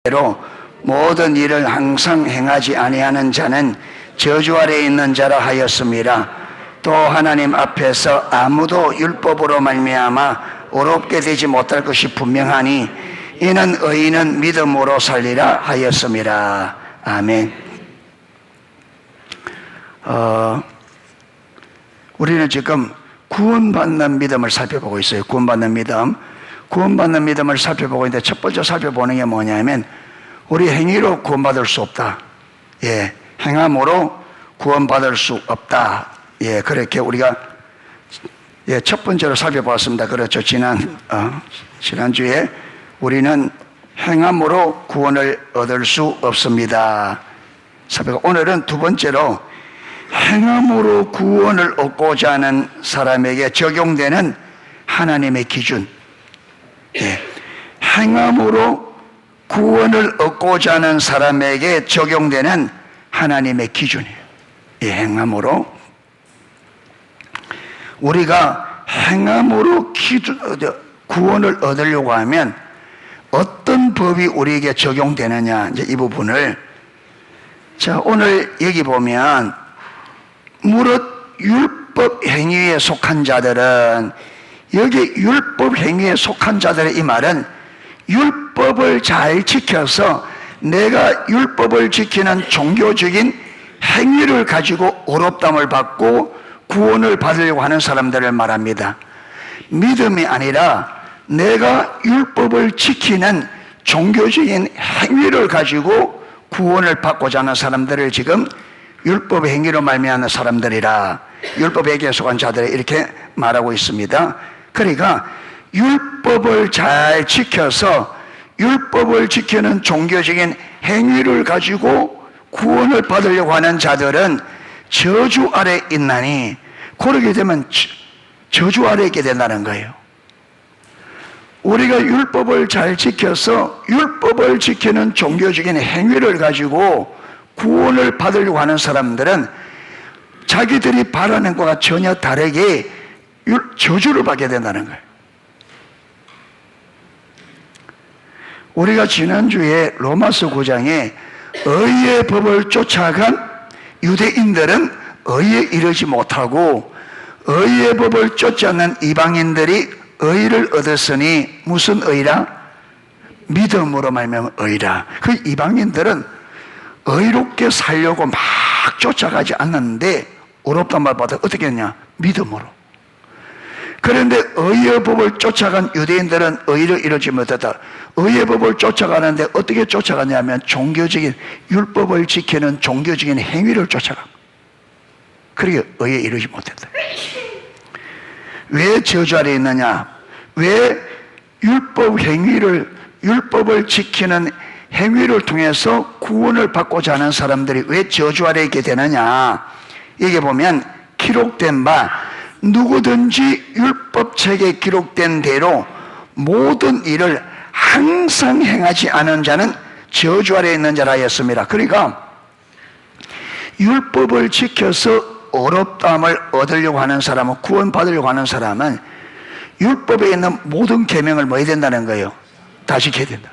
대로 모든 일을 항상 행하지 아니하는 자는 저주 아래 있는 자라 하였습니다. 또 하나님 앞에서 아무도 율법으로 말미암아 어렵게 되지 못할 것이 분명하니 이는 의인은 믿음으로 살리라 하였습니다. 아멘. 우리는 지금 구원받는 믿음을 살펴보고 있어요. 구원받는 믿음을 살펴보고 있는데 첫 번째 살펴보는 게 뭐냐면 우리 행위로 구원받을 수 없다. 행함으로 구원받을 수 없다. 그렇게 우리가 첫 번째로 살펴보았습니다. 그렇죠. 지난주에 우리는 행함으로 구원을 얻을 수 없습니다. 오늘은 두 번째로 행함으로 구원을 얻고자 하는 사람에게 적용되는 하나님의 기준. 행함으로 구원을 얻고자 하는 사람에게 적용되는 하나님의 기준이에요. 행함으로 우리가 행함으로 구원을 얻으려고 하면 어떤 법이 우리에게 적용되느냐, 이제 이 부분을 오늘 여기 보면 무릇 율법 행위에 속한 자들은, 여기 율법 행위에 속한 자들의 이 말은 율법을 잘 지켜서 내가 율법을 지키는 종교적인 행위를 가지고 어렵담을 받고 구원을 받으려고 하는 사람들을 말합니다. 믿음이 아니라 내가 율법을 지키는 종교적인 행위를 가지고 구원을 받고자 하는 사람들을 지금 율법 행위로 말미암는 사람들이라, 율법 행위에 속한 자들이 이렇게 말하고 있습니다. 그러니까 율법을 잘 지켜서 율법을 지키는 종교적인 행위를 가지고 구원을 받으려고 하는 자들은 저주 아래 있나니, 그러게 되면 저주 아래 있게 된다는 거예요. 우리가 율법을 잘 지켜서 율법을 지키는 종교적인 행위를 가지고 구원을 받으려고 하는 사람들은 자기들이 바라는 것과 전혀 다르게 저주를 받게 된다는 거예요. 우리가 지난주에 로마서 9장에 의의 법을 쫓아간 유대인들은 의에 이르지 못하고 의의 법을 쫓지 않는 이방인들이 의를 얻었으니 무슨 의라? 믿음으로 말미암아 의라. 그 이방인들은 의롭게 살려고 막 쫓아가지 않는데 어렵단 말 받아 어떻게 했냐? 믿음으로. 그런데 의의 법을 쫓아간 유대인들은 의를 이루지 못했다. 의의 법을 쫓아가는데 어떻게 쫓아가냐면 종교적인, 율법을 지키는 종교적인 행위를 쫓아가. 그러게 의에 이루지 못했다. 왜 저주 아래 있느냐? 왜 율법을 지키는 행위를 통해서 구원을 받고자 하는 사람들이 왜 저주 아래 있게 되느냐? 여기 보면 기록된 바 누구든지 율법책에 기록된 대로 모든 일을 항상 행하지 않은 자는 저주 아래 있는 자라 하였습니다. 그러니까 율법을 지켜서 어렵다함을 얻으려고 하는 사람은, 구원받으려고 하는 사람은 율법에 있는 모든 계명을 뭐 해야 된다는 거예요? 다 지켜야 된다.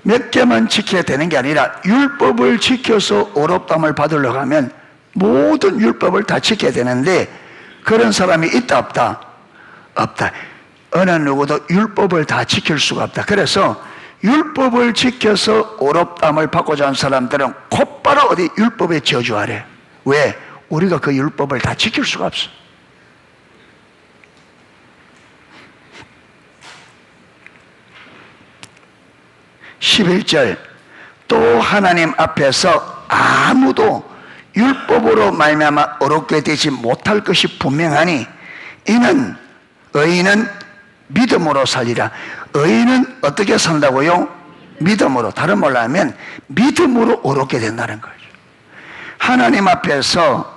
몇 개만 지켜야 되는 게 아니라 율법을 지켜서 어렵다함을 받으려고 하면 모든 율법을 다 지켜야 되는데 그런 사람이 있다 없다? 없다. 어느 누구도 율법을 다 지킬 수가 없다. 그래서 율법을 지켜서 어렵다함을 받고자 하는 사람들은 곧바로 어디 율법에 저주하래. 왜? 우리가 그 율법을 다 지킬 수가 없어. (11절) 또 하나님 앞에서 아무도 율법으로 말미암아 어렵게 되지 못할 것이 분명하니 이는 의인은 믿음으로 살리라. 의인은 어떻게 산다고요? 믿음으로. 다른 말로 하면 믿음으로 어렵게 된다는 거죠. 하나님 앞에서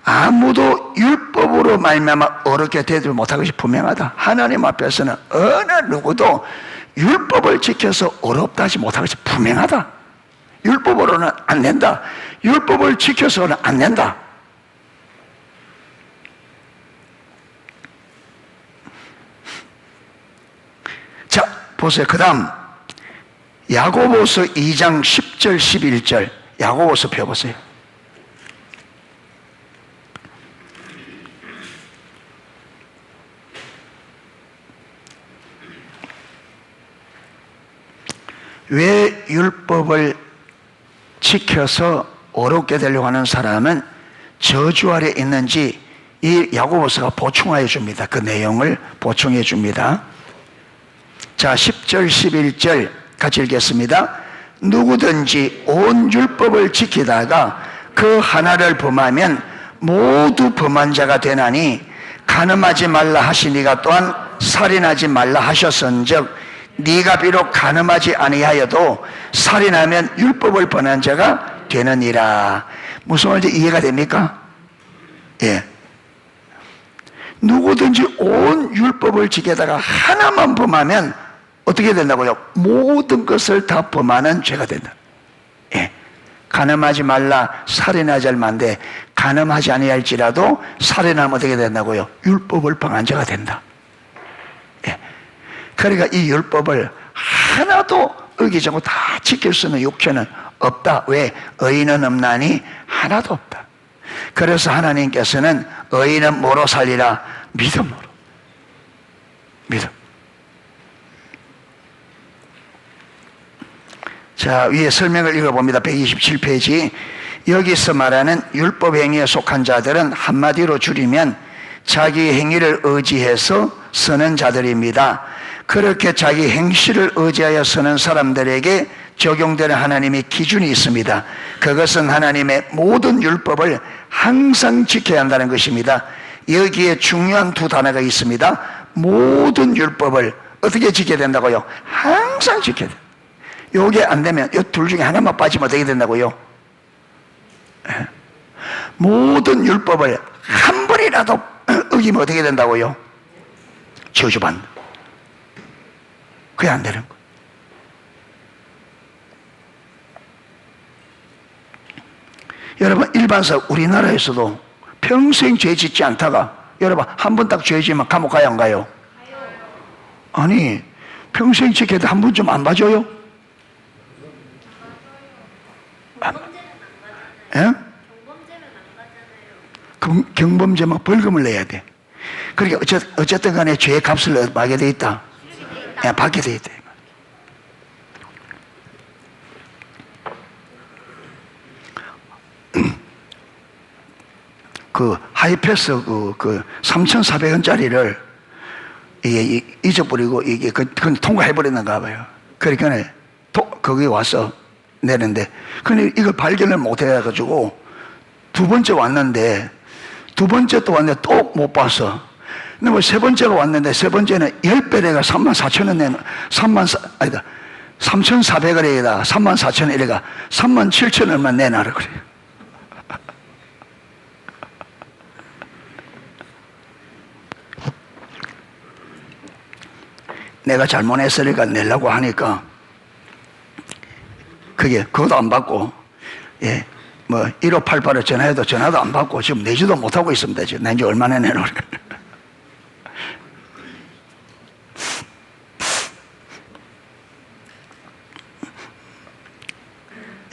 아무도 율법으로 말미암아 어렵게 되지 못할 것이 분명하다. 하나님 앞에서는 어느 누구도 율법을 지켜서 어렵다 하지 못할 것이 분명하다. 율법으로는 안 된다. 율법을 지켜서는 안 된다. 자, 보세요. 그 다음 야고보서 2장 10절 11절 야고보서 펴보세요. 왜 율법을 지켜서 어렵게 되려고 하는 사람은 저주 아래 있는지 이 야고보서가 보충하여 줍니다. 그 내용을 보충해 줍니다. 자, 10절 11절 같이 읽겠습니다. 누구든지 온 율법을 지키다가 그 하나를 범하면 모두 범한 자가 되나니 간음하지 말라 하시니가 또한 살인하지 말라 하셨은즉 네가 비록 간음하지 아니하여도 살인하면 율법을 범한 자가 되느니라. 무슨 말인지 이해가 됩니까? 예. 누구든지 온 율법을 지키다가 하나만 범하면 어떻게 된다고요? 모든 것을 다 범하는 죄가 된다. 예. 간음하지 말라, 살인하지 말만데 간음하지 아니할지라도 살인하면 어떻게 된다고요? 율법을 범한 죄가 된다. 예. 그러니까 이 율법을 하나도 어기지 않고 다 지킬 수 있는 육체는 없다. 왜? 의인은 없나니 하나도 없다. 그래서 하나님께서는 의인은 뭐로 살리라? 믿음으로. 믿음. 자, 위에 설명을 읽어봅니다. 127페이지. 여기서 말하는 율법 행위에 속한 자들은 한마디로 줄이면 자기 행위를 의지해서 쓰는 자들입니다. 그렇게 자기 행실을 의지하여 쓰는 사람들에게 적용되는 하나님의 기준이 있습니다. 그것은 하나님의 모든 율법을 항상 지켜야 한다는 것입니다. 여기에 중요한 두 단어가 있습니다. 모든 율법을 어떻게 지켜야 된다고요? 항상 지켜야 돼요. 요게 안 되면 이 둘 중에 하나만 빠지면 어떻게 된다고요? 모든 율법을 한 번이라도 어기면 어떻게 된다고요? 저주받는다. 그게 안 되는 거예요. 여러분, 일반사 우리나라에서도 평생 죄 짓지 않다가 여러분 한 번 딱 죄 지으면 감옥 가요 안 가요? 아니, 평생 지켜도 한 번 좀 안 봐줘요? 예? 경범죄만 벌금을 내야 돼. 그러니까 어쨌든 간에 죄의 값을 받게 돼 있다. 예, 받게 돼 있다. 그 하이패스 그 3,400원짜리를 잊어버리고 이게 그건 통과해버리는가 봐요. 그러니까 거기 와서 내는데, 근데 이걸 발견을 못 해가지고 두 번째 왔는데, 두 번째 또 왔는데 또 못 봤어. 근데 뭐 세 번째가 왔는데, 세 번째는 10배 내가 34,000원 내는, 3,400원에다 34,000원 이래가 37,000원만 내놔라 그래요. 내가 잘못했으니까 내려고 하니까 그것도 안 받고, 예, 뭐 1588에 전화해도 전화도 안 받고 지금 내지도 못하고 있습니다. 지금 낸지 얼마나 내놓을.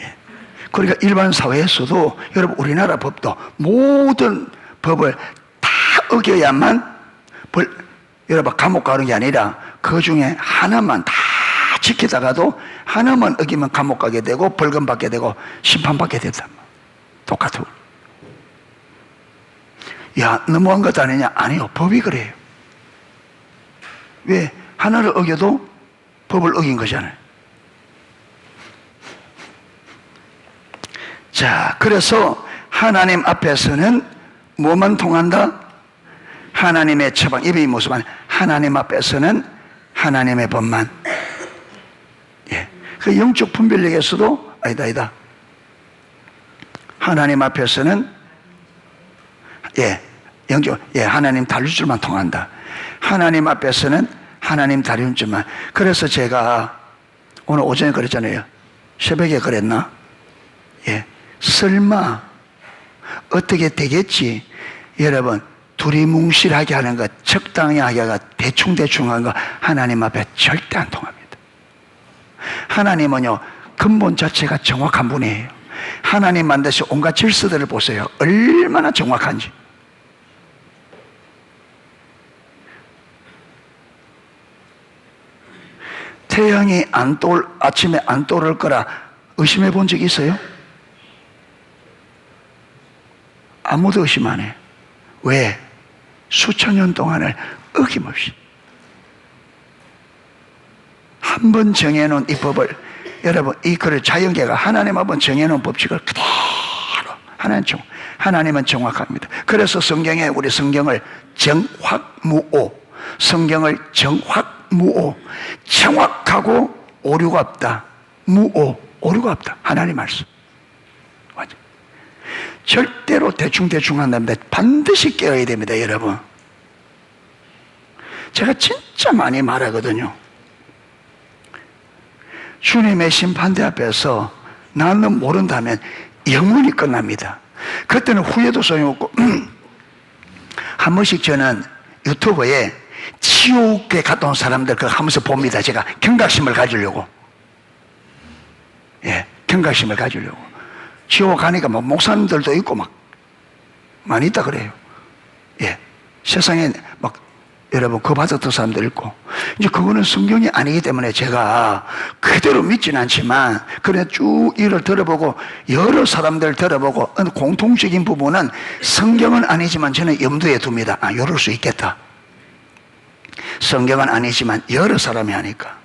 예. 그러니까 일반 사회에서도 여러분 우리나라 법도 모든 법을 다 어겨야만 여러분 감옥 가는 게 아니라 그 중에 하나만 다 지키다가도 하나만 어기면 감옥 가게 되고 벌금 받게 되고 심판받게 된다. 똑같아. 야, 너무한 것 아니냐? 아니요, 법이 그래요. 왜? 하나를 어겨도 법을 어긴 거잖아요. 자, 그래서 하나님 앞에서는 뭐만 통한다? 하나님의 처방, 입의 모습만. 하나님 앞에서는 하나님의 법만. 예. 그 영적 분별력에서도 아니다. 하나님 앞에서는 하나님 다룰 줄만 통한다. 하나님 앞에서는 하나님 다룰 줄만. 그래서 제가 오늘 오전에 그랬잖아요. 새벽에 그랬나? 예. 설마 어떻게 되겠지? 여러분, 두리뭉실하게 하는 것, 적당히 하게 하는 것, 대충대충 하는 것 하나님 앞에 절대 안 통합니다. 하나님은요, 근본 자체가 정확한 분이에요. 하나님 만드신 온갖 질서들을 보세요. 얼마나 정확한지. 태양이 아침에 안 떠오를 거라 의심해 본 적 있어요? 아무도 의심 안 해요. 왜? 수천 년 동안을 어김없이 한 번 정해놓은 이 법을, 여러분, 이거를 자연계가 하나님 한번 정해놓은 법칙을 그대로 하나님은 정확합니다. 그래서 성경에 우리 성경을 정확무오, 성경을 정확무오, 정확하고 오류가 없다. 무오, 오류가 없다. 하나님 말씀. 맞아. 절대로 대충대충 한답니다. 반드시 깨어야 됩니다, 여러분. 제가 진짜 많이 말하거든요. 주님의 심판대 앞에서 나는 모른다면 영원히 끝납니다. 그때는 후회도 소용없고 한 번씩 저는 유튜브에 지옥에 갔다 온 사람들 그거 하면서 봅니다. 제가 경각심을 가지려고. 예, 경각심을 가지려고. 지옥 가니까 뭐 목사님들도 있고 막 많이 있다 그래요. 예, 세상에 막 여러분 그 받았던 사람들 있고, 이제 그거는 성경이 아니기 때문에 제가 그대로 믿지는 않지만 그래 쭉 이를 들어보고 여러 사람들 들어보고 공통적인 부분은 성경은 아니지만 저는 염두에 둡니다. 아, 이럴 수 있겠다. 성경은 아니지만 여러 사람이 하니까.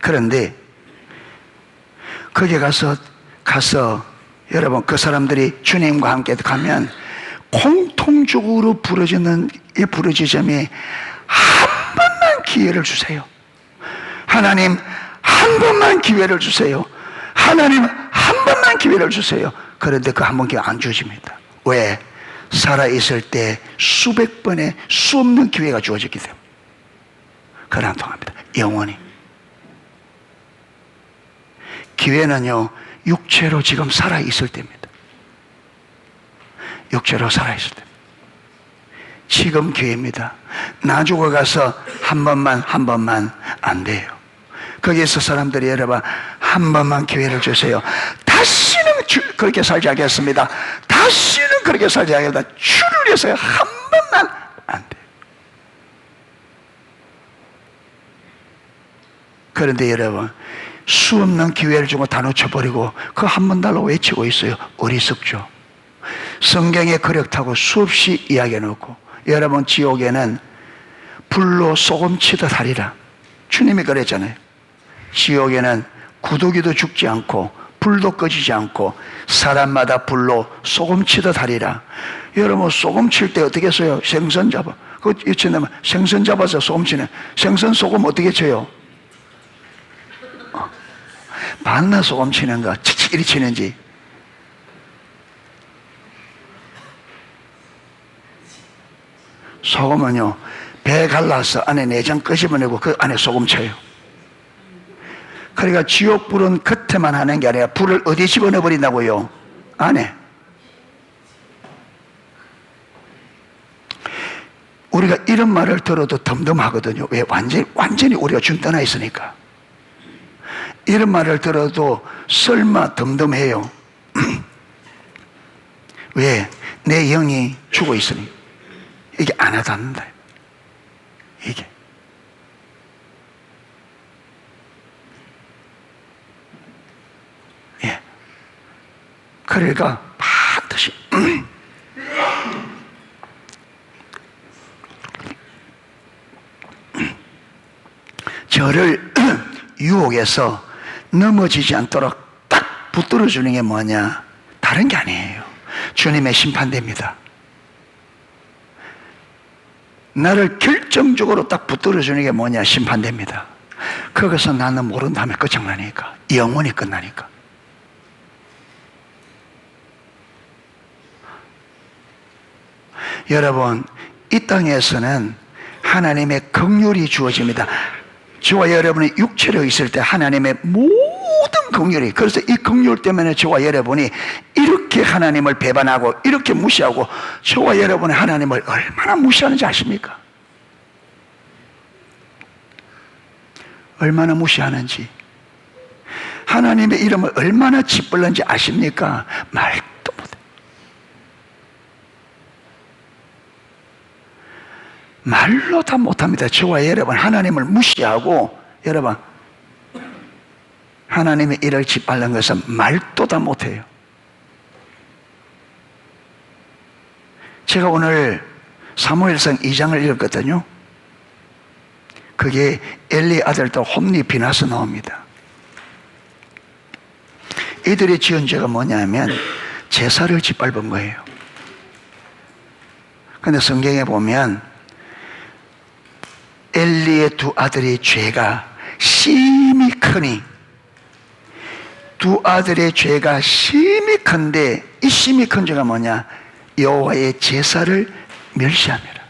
그런데 거기 가서 여러분 그 사람들이 주님과 함께 가면 공통적으로 부러지는 이 부러지점이 한 번만 기회를 주세요. 하나님 한 번만 기회를 주세요. 하나님 한 번만 기회를 주세요. 그런데 그 한 번 기회 안 주십니다. 왜? 살아있을 때 수백 번의 수없는 기회가 주어졌기 때문에. 그건 안 통합니다. 영원히. 기회는요, 육체로 지금 살아있을 때입니다. 육체로 살아있을 때. 지금 기회입니다. 나 죽어가서 한 번만 안 돼요. 거기에서 사람들이 여러분 한 번만 기회를 주세요. 다시는 그렇게 살지 않겠습니다. 다시는 그렇게 살지 않겠다. 주를 위해서 한 번만 안 돼요. 그런데 여러분 수없는 기회를 주고 다 놓쳐버리고 그 한 번 달라고 외치고 있어요. 어리석죠. 성경에 그렇다고 수없이 이야기해 놓고, 여러분 지옥에는 불로 소금치듯 하리라. 주님이 그랬잖아요. 지옥에는 구더기도 죽지 않고 불도 꺼지지 않고 사람마다 불로 소금치듯 하리라. 여러분 소금 칠 때 어떻게 써요? 생선 잡아. 그거 이치면 생선 잡아서 소금 치네. 생선 소금 어떻게 쳐요? 봤나 소금 치는 거 이리 치는지. 소금은요, 배 갈라서 안에 내장 끄집어내고 그 안에 소금 쳐요. 그러니까 지옥불은 겉에만 하는 게 아니라 불을 어디 집어넣어버린다고요? 안에. 우리가 이런 말을 들어도 덤덤하거든요. 왜? 완전히 우리가 준 떠나 있으니까. 이런 말을 들어도 설마 덤덤해요. 왜? 내 영이 죽어 있으니. 이게 안 와닿는다. 이게. 예. 그러니까 반드시 저를 유혹해서 넘어지지 않도록 딱 붙들어 주는 게 뭐냐? 다른 게 아니에요. 주님의 심판대입니다. 나를 결정적으로 딱 붙들어 주는 게 뭐냐? 심판대입니다. 거기서 나는 모른다면 끝장나니까. 영원히 끝나니까. 여러분, 이 땅에서는 하나님의 긍휼이 주어집니다. 저와 여러분이 육체로 있을 때 하나님의 모든 긍휼이, 그래서 이 긍휼 때문에 저와 여러분이 이렇게 하나님을 배반하고 이렇게 무시하고 저와 여러분이 하나님을 얼마나 무시하는지 아십니까? 얼마나 무시하는지, 하나님의 이름을 얼마나 짓불는지 아십니까? 말도 못해. 말로 다 못합니다. 저와 여러분 하나님을 무시하고 여러분 하나님의 일을 짓밟는 것은 말도 다 못해요. 제가 오늘 사무엘상 2장을 읽었거든요. 그게 엘리 아들들 홈리 비나스 나옵니다. 이들이 지은 죄가 뭐냐면 제사를 짓밟은 거예요. 그런데 성경에 보면 엘리의 두 아들의 죄가 심히 크니, 두 아들의 죄가 심히 큰데 이 심히 큰 죄가 뭐냐? 여호와의 제사를 멸시함이라.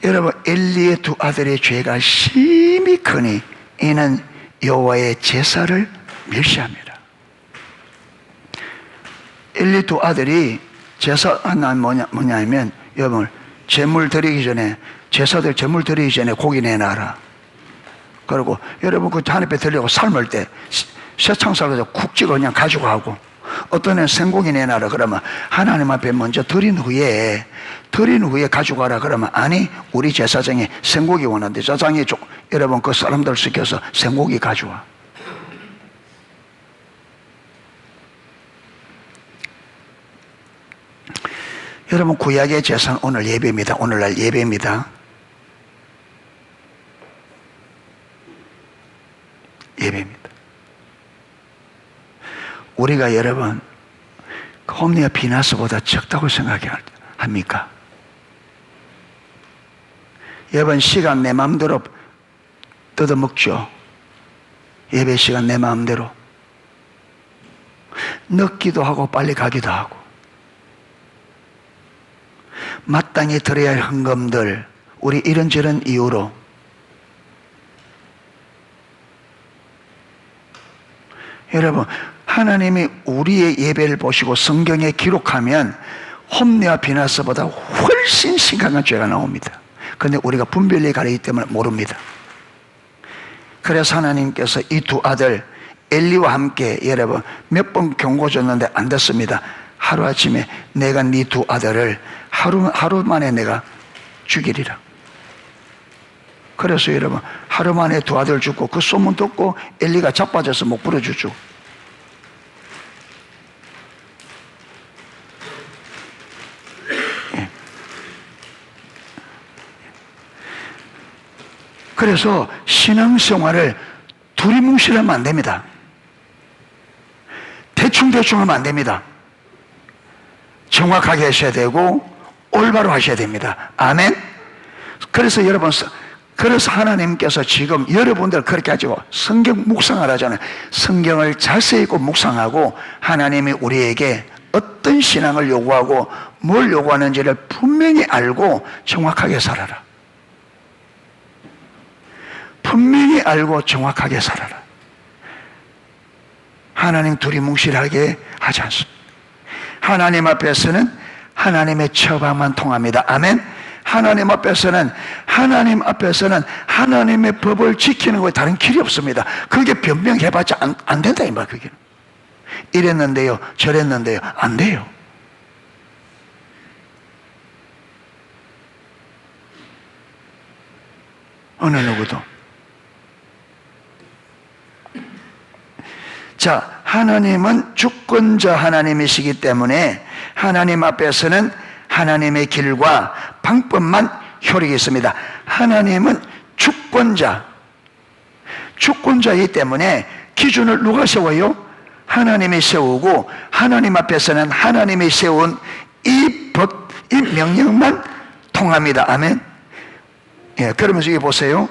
여러분, 엘리의 두 아들의 죄가 심히 크니 이는 여호와의 제사를 멸시함이라. 엘리 두 아들이 제사 하나는 뭐냐면 여러분, 제물 드리기 전에, 제사들 제물 드리기 전에 고기 내놔라. 그리고 여러분 그 하나님께 드리려고 삶을 때 쇠창살 가지고 쿡 찍어 그냥 가지고 가고, 어떤 애는 생고기 내놔라 그러면 하나님 앞에 먼저 드린 후에 가지고 가라 그러면, 아니 우리 제사장에 생고기 원하는데 제사장이 여러분 그 사람들 시켜서 생고기 가져와. 여러분, 구약의 제사는 오늘 예배입니다. 오늘날 예배입니다. 예배입니다. 우리가 여러분 홈리와 비나스보다 적다고 생각합니까? 여러분, 시간 내 마음대로 뜯어먹죠. 예배 시간 내 마음대로 늦기도 하고 빨리 가기도 하고, 마땅히 드려야 할 헌금들 우리 이런저런 이유로 여러분, 하나님이 우리의 예배를 보시고 성경에 기록하면 홈리와 비나스보다 훨씬 심각한 죄가 나옵니다. 그런데 우리가 분별력이 가리기 때문에 모릅니다. 그래서 하나님께서 이 두 아들 엘리와 함께 여러분 몇 번 경고 줬는데 안 됐습니다. 하루아침에 내가 네 두 아들을 하루 만에 내가 죽이리라. 그래서 여러분 하루 만에 두 아들 죽고, 그 소문 듣고 엘리가 자빠져서 목 부러지죠. 그래서 신앙생활을 두리뭉실하면 안 됩니다. 대충대충 하면 안 됩니다. 정확하게 하셔야 되고 올바로 하셔야 됩니다. 아멘. 그래서 여러분, 그래서 하나님께서 지금 여러분들 그렇게 하시고 성경 묵상하라잖아요. 성경을 자세히 읽고 묵상하고 하나님이 우리에게 어떤 신앙을 요구하고 뭘 요구하는지를 분명히 알고 정확하게 살아라. 분명히 알고 정확하게 살아라. 하나님 두리뭉실하게 하지 않습니다. 하나님 앞에서는 하나님의 처방만 통합니다. 아멘. 하나님 앞에서는 하나님의 법을 지키는 거에 다른 길이 없습니다. 그게 변명해봤자 안 된다 이 말. 그게 이랬는데요 저랬는데요 안 돼요. 어느 누구도. 자, 하나님은 주권자 하나님이시기 때문에 하나님 앞에서는 하나님의 길과 방법만 효력이 있습니다. 하나님은 주권자이기 때문에 기준을 누가 세워요? 하나님이 세우고, 하나님 앞에서는 하나님이 세운 이 법, 이 명령만 통합니다. 아멘. 예, 그러면서 여기 보세요.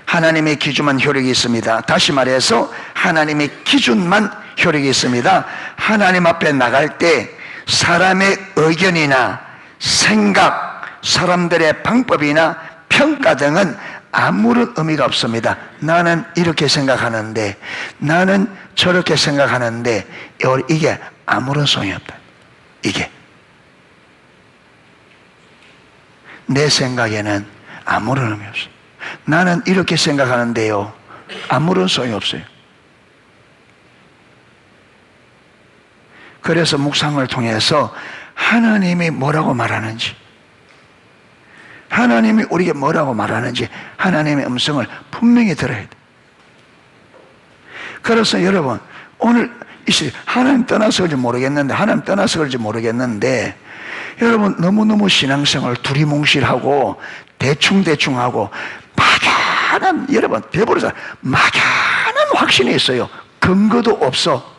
하나님의 기준만 효력이 있습니다. 다시 말해서 하나님의 기준만 효력이 있습니다. 하나님 앞에 나갈 때 사람의 의견이나 생각, 사람들의 방법이나 평가 등은 아무런 의미가 없습니다. 나는 이렇게 생각하는데, 나는 저렇게 생각하는데, 이게 아무런 소용이 없다. 이게 내 생각에는 아무런 의미 없어요. 나는 이렇게 생각하는데요, 아무런 소용이 없어요. 그래서 묵상을 통해서 하나님이 뭐라고 말하는지, 하나님이 우리에게 뭐라고 말하는지 하나님의 음성을 분명히 들어야 돼. 그래서 여러분, 오늘 하나님 떠나서 그런지 모르겠는데, 하나님 떠나서 그런지 모르겠는데, 여러분 너무너무 신앙생활 두리뭉실하고 대충하고 막연한, 여러분 배부르자 막연한 확신이 있어요. 근거도 없어.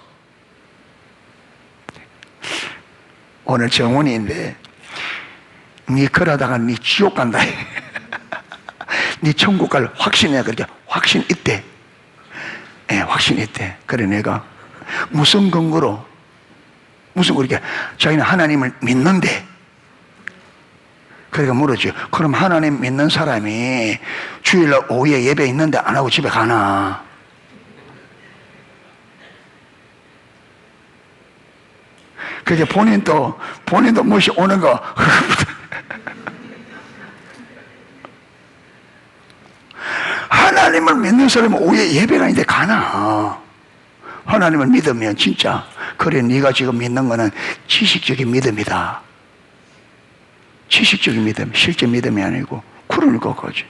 오늘 정원인데 니 그러다가 니 지옥 간다. 니 천국 갈 확신이야. 그렇게 확신 있대. 예, 확신 있대. 그래 내가 무슨 근거로, 무슨 그렇게 자기는 하나님을 믿는데, 그러니까 물었죠. 그럼 하나님 믿는 사람이 주일날 오후에 예배 있는데 안 하고 집에 가나? 그게 본인도 무시 오는 거. 하나님을 믿는 사람은 오후에 예배가 있는데 가나? 하나님을 믿으면 진짜, 그래 네가 지금 믿는 거는 지식적인 믿음이다. 지식적인 믿음, 실제 믿음이 아니고. 그러니까 거지.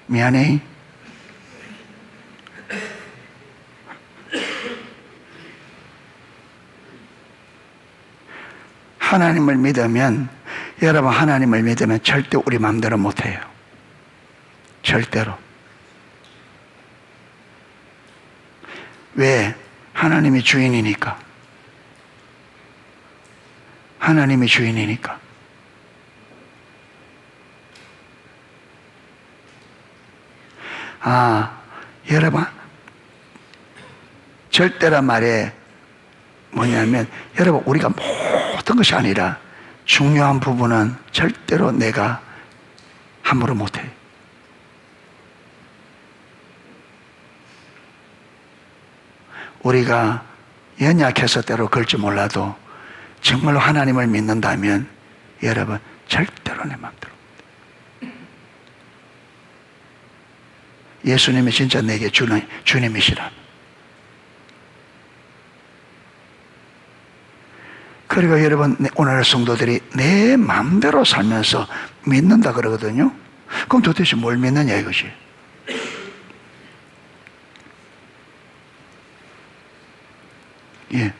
미안해. 하나님을 믿으면, 여러분 하나님을 믿으면 절대 우리 마음대로 못해요. 절대로. 왜? 하나님이 주인이니까. 하나님이 주인이니까. 여러분, 절대란 말에 뭐냐면, 여러분 우리가 모든 것이 아니라 중요한 부분은 절대로 내가 함부로 못해. 우리가 연약해서 때로 그럴지 몰라도 정말로 하나님을 믿는다면 여러분 절대로 내 마음대로 못해. 예수님이 진짜 내게 주님이시라. 그러니까 여러분, 오늘 성도들이 내 마음대로 살면서 믿는다 그러거든요. 그럼 도대체 뭘 믿느냐 이것이. 예.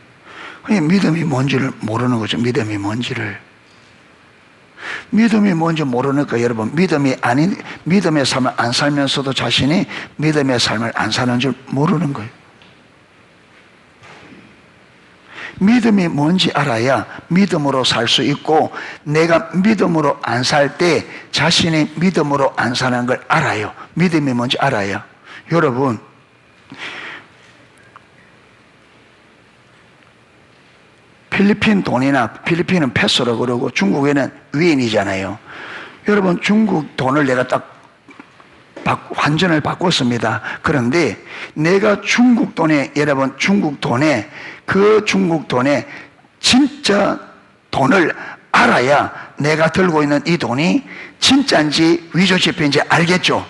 그냥 믿음이 뭔지를 모르는 거죠. 믿음이 뭔지를. 믿음이 뭔지 모르니까 여러분, 믿음의 삶을 안 살면서도 자신이 믿음의 삶을 안 사는 줄 모르는 거예요. 믿음이 뭔지 알아야 믿음으로 살 수 있고, 내가 믿음으로 안 살 때 자신이 믿음으로 안 사는 걸 알아요. 믿음이 뭔지 알아야. 여러분, 필리핀 돈이나, 필리핀은 페소로 그러고 중국에는 위인이잖아요. 여러분, 중국 돈을 내가 딱 환전을 바꿨습니다. 그런데 내가 중국 돈에, 여러분 중국 돈에, 그 중국 돈에 진짜 돈을 알아야 내가 들고 있는 이 돈이 진짜인지 위조지폐인지 알겠죠.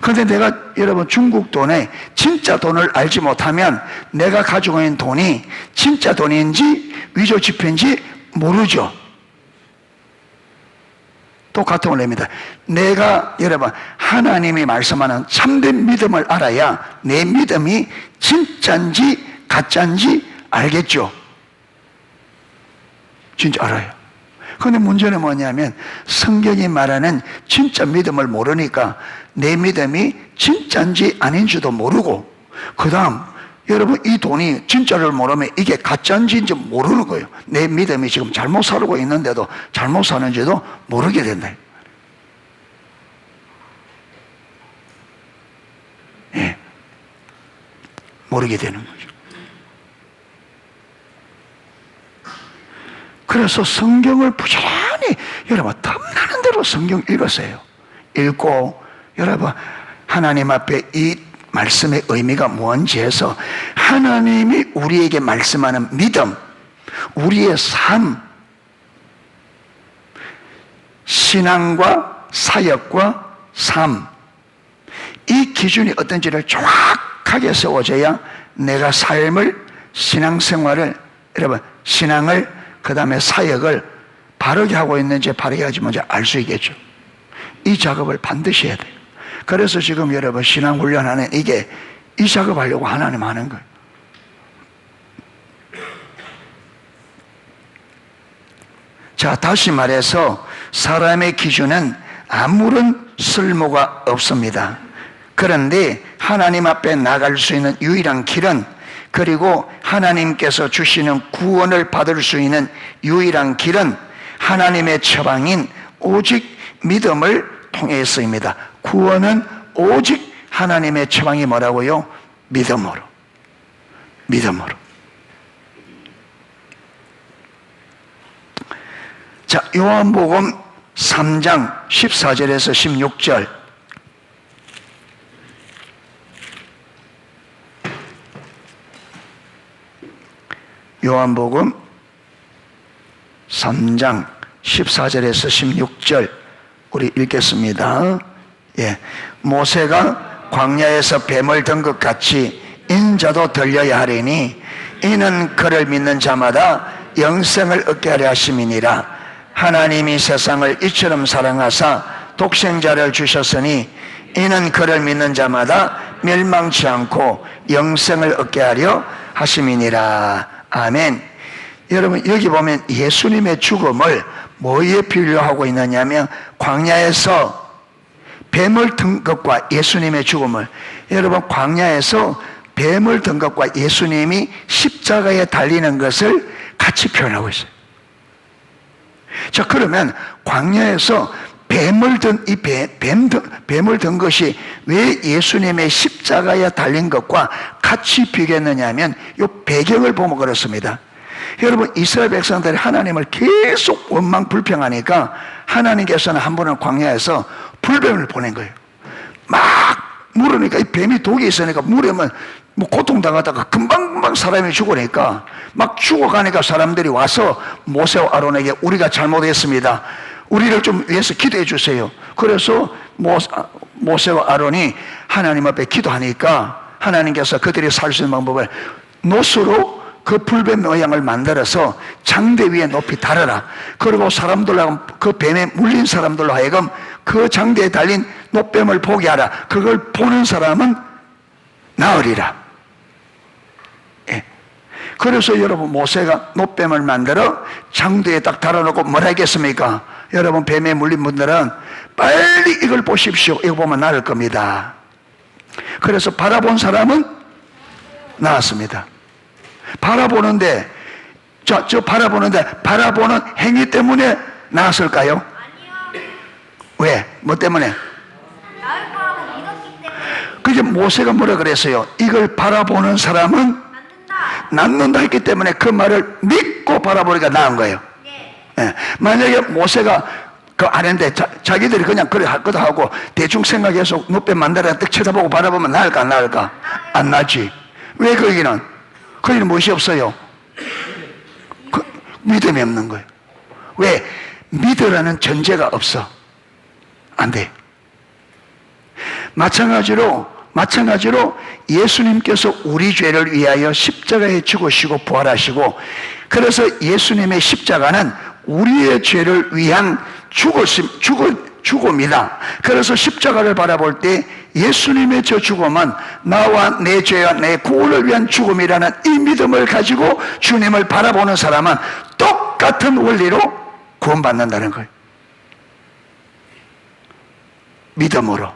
그런데 내가 여러분 중국 돈에 진짜 돈을 알지 못하면 내가 가지고 있는 돈이 진짜 돈인지 위조지폐인지 모르죠. 똑같은 원리입니다. 내가 여러분 하나님이 말씀하는 참된 믿음을 알아야 내 믿음이 진짜인지 가짜인지 알겠죠. 진짜 알아요. 그런데 문제는 뭐냐면 성경이 말하는 진짜 믿음을 모르니까 내 믿음이 진짜인지 아닌지도 모르고, 그 다음 여러분 이 돈이 진짜를 모르면 이게 가짜인지 모르는 거예요. 내 믿음이 지금 잘못 살고 있는데도 잘못 사는지도 모르게 된다. 예, 모르게 되는 거죠. 그래서 성경을 부지런히 여러분 탐나는 대로 성경 읽으세요. 읽고 여러분 하나님 앞에 이 말씀의 의미가 뭔지 해서 하나님이 우리에게 말씀하는 믿음, 우리의 삶, 신앙과 사역과 삶, 이 기준이 어떤지를 정확하게 세워져야 내가 삶을, 신앙생활을, 여러분 신앙을 그 다음에 사역을 바르게 하고 있는지 바르게 하지 못한지 알 수 있겠죠. 이 작업을 반드시 해야 돼요. 그래서 지금 여러분 신앙훈련하는 이게 이 작업하려고 하나님 하는 거예요. 자, 다시 말해서 사람의 기준은 아무런 쓸모가 없습니다. 그런데 하나님 앞에 나갈 수 있는 유일한 길은, 그리고 하나님께서 주시는 구원을 받을 수 있는 유일한 길은 하나님의 처방인 오직 믿음을 통해서입니다. 구원은 오직 하나님의 처방이 뭐라고요? 믿음으로. 믿음으로. 자, 요한복음 3장 14절에서 16절. 요한복음 3장 14절에서 16절 우리 읽겠습니다. 예. 모세가 광야에서 뱀을 든 것 같이 인자도 들려야 하리니 이는 그를 믿는 자마다 영생을 얻게 하려 하심이니라. 하나님이 세상을 이처럼 사랑하사 독생자를 주셨으니 이는 그를 믿는 자마다 멸망치 않고 영생을 얻게 하려 하심이니라. 아멘. 여러분 여기 보면 예수님의 죽음을 뭐에 비유하고 있느냐면 광야에서 뱀을 든 것과 예수님의 죽음을, 여러분 광야에서 뱀을 든 것과 예수님이 십자가에 달리는 것을 같이 표현하고 있어요. 자, 그러면 광야에서 뱀을 든 이 뱀을 든 것이 왜 예수님의 십자가에 달린 것과 같이 비교했느냐 하면 이 배경을 보면 그렇습니다. 여러분 이스라엘 백성들이 하나님을 계속 원망 불평하니까 하나님께서는 한 번은 광야에서 불뱀을 보낸 거예요. 막 물으니까 이 뱀이 독이 있으니까 물으면 뭐 고통당하다가 금방금방 사람이 죽으니까 막 죽어가니까 사람들이 와서 모세와 아론에게 우리가 잘못했습니다. 우리를 좀 위해서 기도해 주세요. 그래서 모세와 아론이 하나님 앞에 기도하니까 하나님께서 그들이 살 수 있는 방법을 노수로 그 불뱀 모양을 만들어서 장대 위에 높이 달아라. 그리고 사람들로 그 뱀에 물린 사람들로 하여금 그 장대에 달린 노뱀을 보게 하라. 그걸 보는 사람은 나으리라. 예. 그래서 여러분 모세가 노뱀을 만들어 장대에 딱 달아놓고 뭐라 했겠습니까? 여러분 뱀에 물린 분들은 빨리 이걸 보십시오. 이거 보면 나을 겁니다. 그래서 바라본 사람은 나았습니다. 바라보는데 저 바라보는데 바라보는 행위 때문에 나았을까요? 아니요. 왜? 뭐 때문에? 나을 거라고 믿었기 때문에. 그게 모세가 뭐라 그랬어요? 이걸 바라보는 사람은 낫는다 했기 때문에 그 말을 믿고 바라보니까 나은 거예요. 네. 예. 만약에 모세가 그 아는데 자기들이 그냥 그래 하거든 하고 대충 생각해서 노뱀 만들어 딱 쳐다보고 바라보면 나을까 안 나을까? 안 나지. 왜 거기는 무엇이 없어요? 믿음이 없는 거예요. 왜? 믿으라는 전제가 없어. 안 돼. 마찬가지로 예수님께서 우리 죄를 위하여 십자가에 죽으시고 부활하시고, 그래서 예수님의 십자가는 우리의 죄를 위한 죽음이다. 그래서 십자가를 바라볼 때 예수님의 저 죽음은 나와 내 죄와 내 구원을 위한 죽음이라는 이 믿음을 가지고 주님을 바라보는 사람은 똑같은 원리로 구원받는다는 거예요. 믿음으로.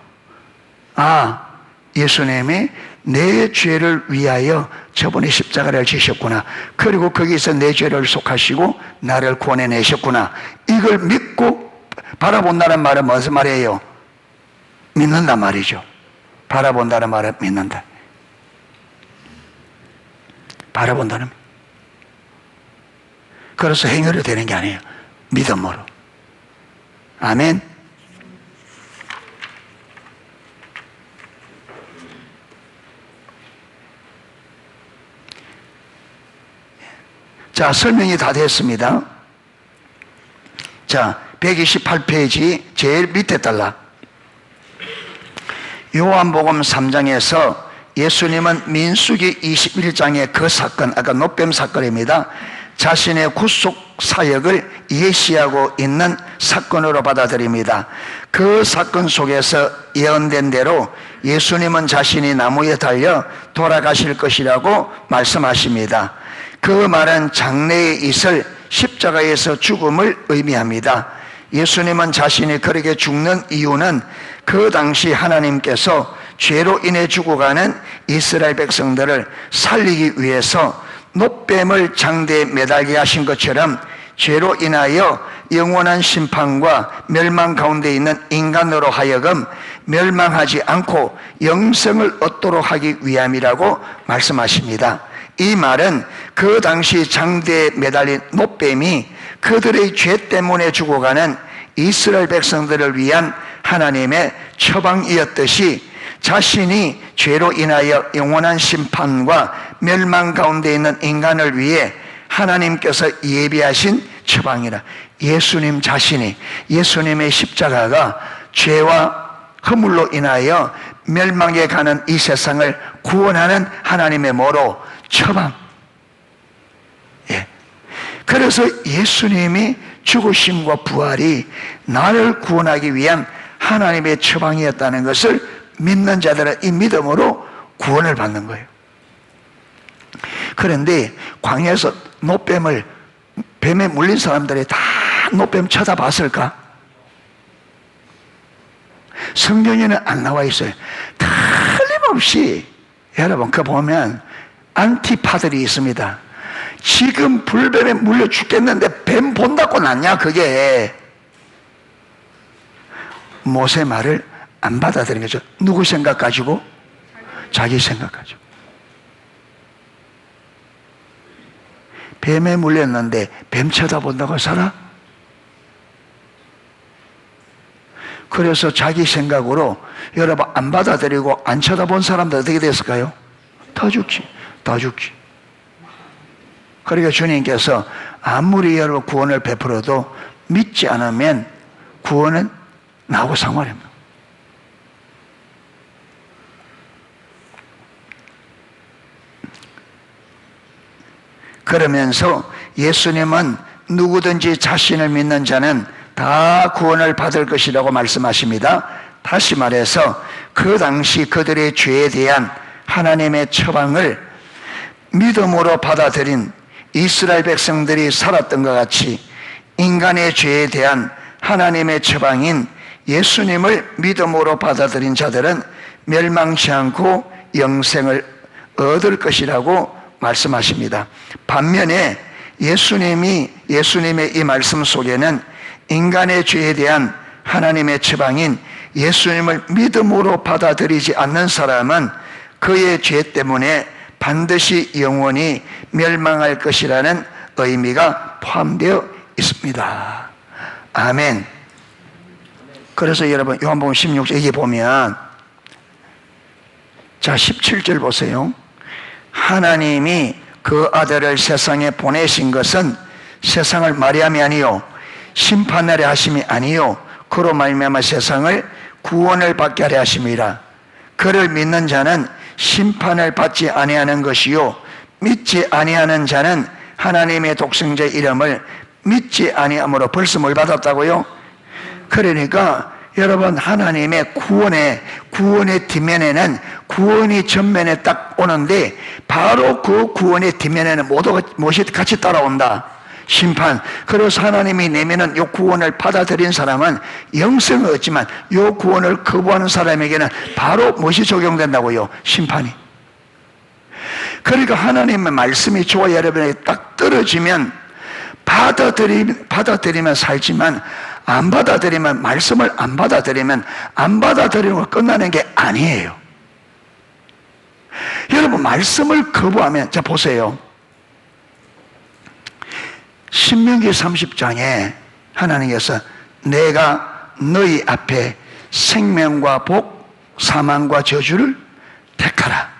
예수님이 내 죄를 위하여 저번에 십자가를 지셨구나. 그리고 거기서 내 죄를 속하시고 나를 구원해내셨구나. 이걸 믿고 바라본다는 말은 무슨 말이에요? 믿는단 말이죠. 바라본다는 말은 믿는다. 바라본다는. 그래서 행위로 되는 게 아니에요. 믿음으로. 아멘. 자, 설명이 다 됐습니다. 자, 128페이지 제일 밑에 달라. 요한복음 3장에서 예수님은 민수기 21장의 그 사건, 아까 노뱀 사건입니다. 자신의 구속 사역을 예시하고 있는 사건으로 받아들입니다. 그 사건 속에서 예언된 대로 예수님은 자신이 나무에 달려 돌아가실 것이라고 말씀하십니다. 그 말은 장래에 있을 십자가에서 죽음을 의미합니다. 예수님은 자신이 그렇게 죽는 이유는 그 당시 하나님께서 죄로 인해 죽어가는 이스라엘 백성들을 살리기 위해서 노뱀을 장대에 매달게 하신 것처럼 죄로 인하여 영원한 심판과 멸망 가운데 있는 인간으로 하여금 멸망하지 않고 영생을 얻도록 하기 위함이라고 말씀하십니다. 이 말은 그 당시 장대에 매달린 노뱀이 그들의 죄 때문에 죽어가는 이스라엘 백성들을 위한 하나님의 처방이었듯이 자신이 죄로 인하여 영원한 심판과 멸망 가운데 있는 인간을 위해 하나님께서 예비하신 처방이라. 예수님 자신이, 예수님의 십자가가 죄와 허물로 인하여 멸망에 가는 이 세상을 구원하는 하나님의 뭐로? 처방. 예. 그래서 예수님이 죽으심과 부활이 나를 구원하기 위한 하나님의 처방이었다는 것을 믿는 자들은 이 믿음으로 구원을 받는 거예요. 그런데 광야에서 뱀에 물린 사람들이 다 노뱀 쳐다봤을까? 성경에는 안 나와 있어요. 틀림없이 여러분 그 보면 안티파들이 있습니다. 지금 불뱀에 물려 죽겠는데 뱀 본다고 났냐 그게. 모세 말을 안 받아들인 거죠. 누구 생각 가지고? 자기 생각 가지고. 뱀에 물렸는데 뱀 쳐다본다고 살아? 그래서 자기 생각으로 여러분 안 받아들이고 안 쳐다본 사람들 어떻게 됐을까요? 다 죽지. 다 죽지. 그러니까 주님께서 아무리 여러분 구원을 베풀어도 믿지 않으면 구원은 나하고 상관이 없는. 그러면서 예수님은 누구든지 자신을 믿는 자는 다 구원을 받을 것이라고 말씀하십니다. 다시 말해서 그 당시 그들의 죄에 대한 하나님의 처방을 믿음으로 받아들인 이스라엘 백성들이 살았던 것 같이 인간의 죄에 대한 하나님의 처방인 예수님을 믿음으로 받아들인 자들은 멸망치 않고 영생을 얻을 것이라고 말씀하십니다. 반면에 예수님의 이 말씀 속에는 인간의 죄에 대한 하나님의 처방인 예수님을 믿음으로 받아들이지 않는 사람은 그의 죄 때문에 반드시 영원히 멸망할 것이라는 의미가 포함되어 있습니다. 아멘. 그래서 여러분 요한복음 16장 여기 보면 자 17절 보세요. 하나님이 그 아들을 세상에 보내신 것은 세상을 마리함이 아니요 심판하려 하심이 아니요 그로 말미암아 세상을 구원을 받게 하려 하심이라. 그를 믿는 자는 심판을 받지 아니하는 것이요 믿지 아니하는 자는 하나님의 독생자의 이름을 믿지 아니함으로 벌써 뭘 받았다고요? 그러니까 여러분 하나님의 구원의 뒷면에는 구원이 전면에 딱 오는데 바로 그 구원의 뒷면에는 무엇이 같이 따라온다? 심판. 그래서 하나님이 내면은 이 구원을 받아들인 사람은 영생을 얻지만 이 구원을 거부하는 사람에게는 바로 무엇이 적용된다고요? 심판이. 그러니까 하나님의 말씀이 저와 여러분에게 딱 떨어지면 받아들이면 살지만 안 받아들이면 말씀을 안 받아들이는 거 끝나는 게 아니에요. 여러분 말씀을 거부하면 자 보세요. 신명기 30장에 하나님께서 내가 너희 앞에 생명과 복, 사망과 저주를 택하라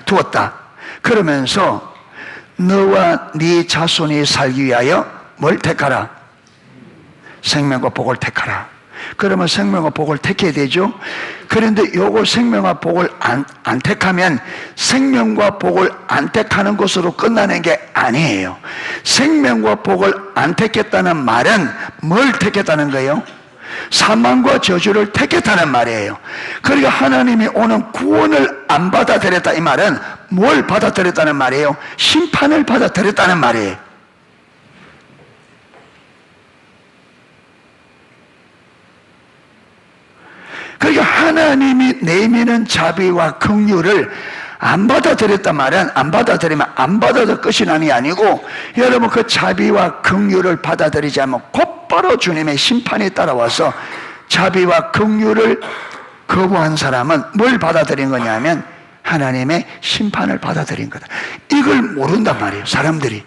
두었다. 그러면서 너와 네 자손이 살기 위하여 뭘 택하라? 생명과 복을 택하라. 그러면 생명과 복을 택해야 되죠. 그런데 요거 생명과 복을 안 택하면 생명과 복을 안 택하는 것으로 끝나는 게 아니에요. 생명과 복을 안 택했다는 말은 뭘 택했다는 거예요? 사망과 저주를 택했다는 말이에요. 그러니까 하나님이 오는 구원을 안 받아들였다 이 말은 뭘 받아들였다는 말이에요? 심판을 받아들였다는 말이에요. 그러니까 하나님이 내미는 자비와 긍휼을 안 받아들였단 말은 안 받아들이면 안 받아도 끝이 나는 게 아니고 여러분 그 자비와 긍휼을 받아들이지 않으면 곧바로 주님의 심판이 따라와서 자비와 긍휼을 거부한 사람은 뭘 받아들인 거냐면 하나님의 심판을 받아들인 거다. 이걸 모른단 말이에요, 사람들이.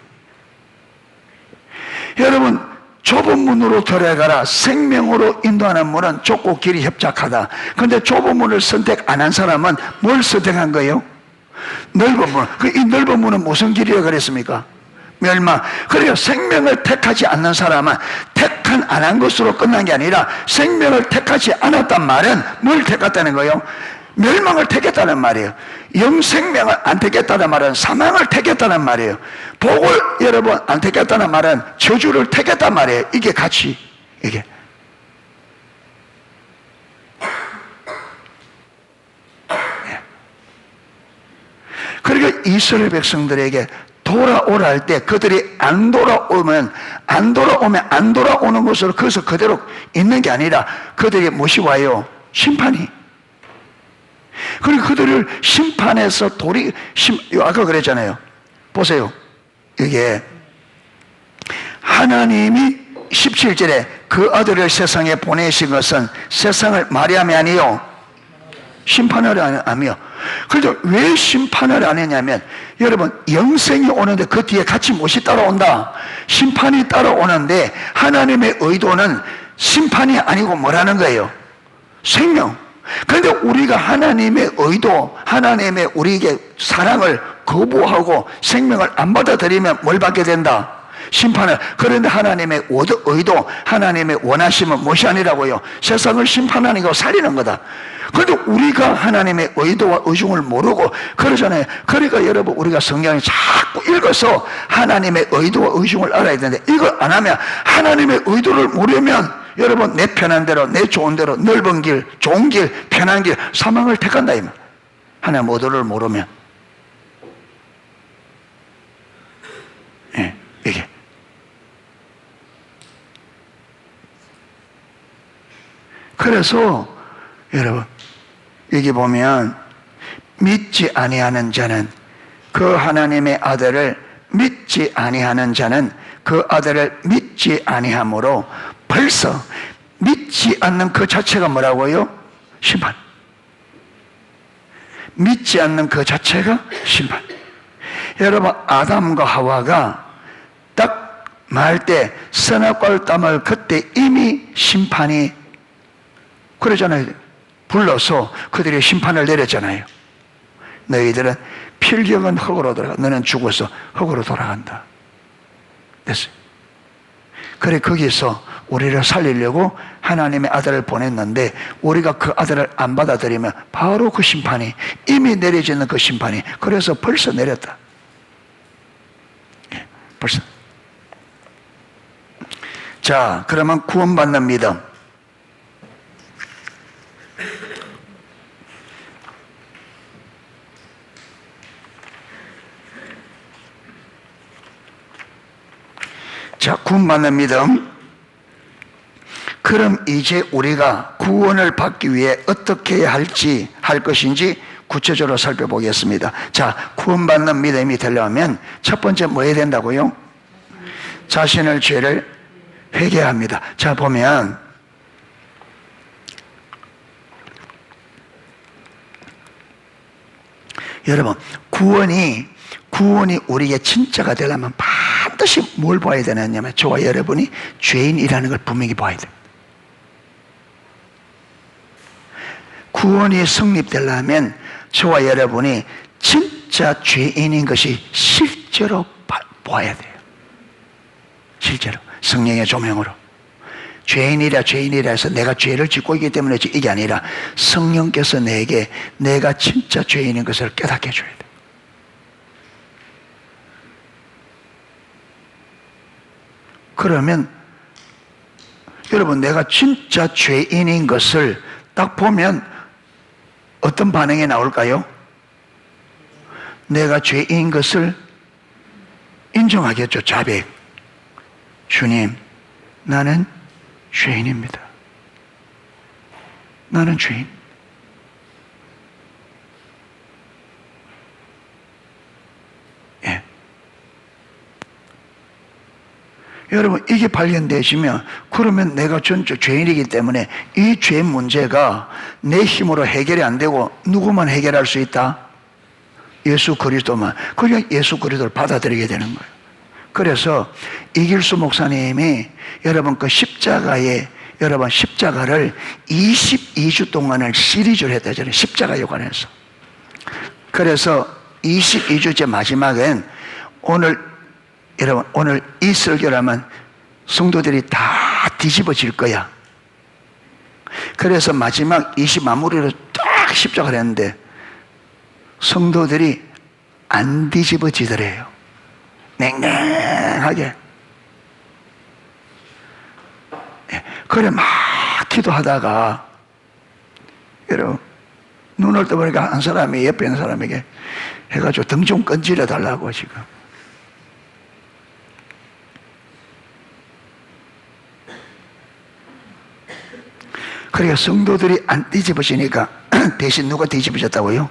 여러분 좁은 문으로 들어가라. 생명으로 인도하는 문은 좁고 길이 협착하다. 그런데 좁은 문을 선택 안 한 사람은 뭘 선택한 거예요? 넓은 문. 이 넓은 문은 무슨 길이라고 그랬습니까? 멸망. 그러니까 생명을 택하지 않는 사람은 택한 안 한 것으로 끝난 게 아니라 생명을 택하지 않았단 말은 뭘 택했다는 거예요? 멸망을 택했다는 말이에요. 영생명을 안 택했다는 말은 사망을 택했다는 말이에요. 복을 여러분 안 택했다는 말은 저주를 택했단 말이에요. 이게 같이 이게. 그러니까 이스라엘 백성들에게 돌아오라 할 때 그들이 안 돌아오면 안 돌아오는 것으로 거기서 그대로 있는 게 아니라 그들이 무엇이 와요? 심판이. 그리고 그들을 심판해서 아까 그랬잖아요. 보세요. 이게 하나님이 17절에 그 아들을 세상에 보내신 것은 세상을 마리함이 아니요 심판을 하며. 그래서 왜 심판을 안 했냐면 여러분 영생이 오는데 그 뒤에 같이 무엇이 따라온다? 심판이 따라오는데 하나님의 의도는 심판이 아니고 뭐라는 거예요? 생명. 그런데 우리가 하나님의 의도, 하나님의 우리에게 사랑을 거부하고 생명을 안 받아들이면 뭘 받게 된다? 심판을. 그런데 하나님의 의도, 하나님의 원하심은 무엇이 아니라고요? 세상을 심판하는 거 살리는 거다. 그런데 우리가 하나님의 의도와 의중을 모르고 그러잖아요. 그러니까 여러분 우리가 성경을 자꾸 읽어서 하나님의 의도와 의중을 알아야 되는데 이걸 안 하면 하나님의 의도를 모르면 여러분 내 편한 대로 내 좋은 대로 넓은 길, 좋은 길, 편한 길, 사망을 택한다 이 말. 하나님의 의도를 모르면. 예, 이게. 그래서 여러분 여기 보면 믿지 아니하는 자는 그 하나님의 아들을 믿지 아니하는 자는 그 아들을 믿지 아니함으로 벌써 믿지 않는 그 자체가 뭐라고요? 심판. 믿지 않는 그 자체가 심판. 여러분 아담과 하와가 딱 말 때 선악과를 따먹을 그때 이미 심판이 그러잖아요. 불러서 그들이 심판을 내렸잖아요. 너희들은 필경은 흙으로 돌아가. 너는 죽어서 흙으로 돌아간다. 됐어요. 그래 거기서 우리를 살리려고 하나님의 아들을 보냈는데 우리가 그 아들을 안 받아들이면 바로 그 심판이 이미 내려지는 그 심판이 그래서 벌써 내렸다. 벌써. 자, 그러면 구원받는 믿음. 자, 구원받는 믿음. 그럼 이제 우리가 구원을 받기 위해 어떻게 해야 할 것인지 구체적으로 살펴보겠습니다. 자, 구원받는 믿음이 되려면 첫 번째 뭐 해야 된다고요? 자신의 죄를 회개합니다. 자, 보면 여러분 구원이 우리에게 진짜가 되려면 반드시 뭘 봐야 되느냐면 저와 여러분이 죄인이라는 걸 분명히 봐야 돼요. 구원이 성립되려면 저와 여러분이 진짜 죄인인 것이 실제로 보아야 돼요. 실제로 성령의 조명으로. 죄인이라 해서 내가 죄를 짓고 있기 때문에 이게 아니라 성령께서 내게 내가 진짜 죄인인 것을 깨닫게 해줘야 돼요. 그러면 여러분, 내가 진짜 죄인인 것을 딱 보면 어떤 반응이 나올까요? 내가 죄인인 것을 인정하겠죠. 자백. 주님, 나는 죄인입니다. 나는 죄인. 예. 여러분, 이게 발견되시면 그러면 내가 전적 죄인이기 때문에 이 죄 문제가 내 힘으로 해결이 안 되고 누구만 해결할 수 있다? 예수 그리스도만. 그러니까 예수 그리스도를 받아들이게 되는 거예요. 그래서 이길수 목사님이 여러분 그 십자가에 여러분 십자가를 22주 동안을 시리즈를 했다잖아요. 십자가에 관해서. 그래서 22주째 마지막엔 여러분 오늘 이 설교를 하면 성도들이 다 뒤집어질 거야. 그래서 마지막 20 마무리로 딱 십자가를 했는데 성도들이 안 뒤집어지더래요. 냉랭하게. 그래 막 기도하다가 여러분 눈을 떠보니까 한 사람이 옆에 있는 사람에게 해가지고 등 좀 건질러 달라고 지금. 그러니까 성도들이 안 뒤집어지니까 대신 누가 뒤집어졌다고요?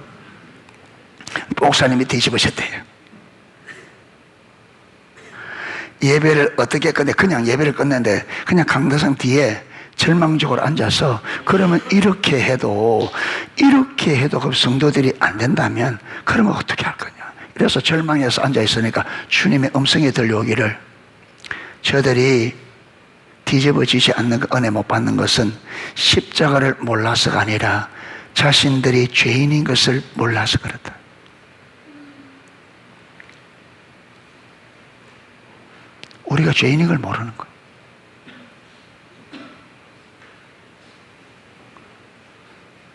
목사님이 뒤집어졌대요. 예배를 어떻게 끝내? 그냥 예배를 끝냈는데 그냥 강대상 뒤에 절망적으로 앉아서 그러면 이렇게 해도 그 성도들이 안 된다면 그러면 어떻게 할 거냐? 그래서 절망해서 앉아 있으니까 주님의 음성이 들려오기를 저들이 뒤집어지지 않는 은혜 못 받는 것은 십자가를 몰라서가 아니라 자신들이 죄인인 것을 몰라서 그렇다. 우리가 죄인인 걸 모르는 거예요.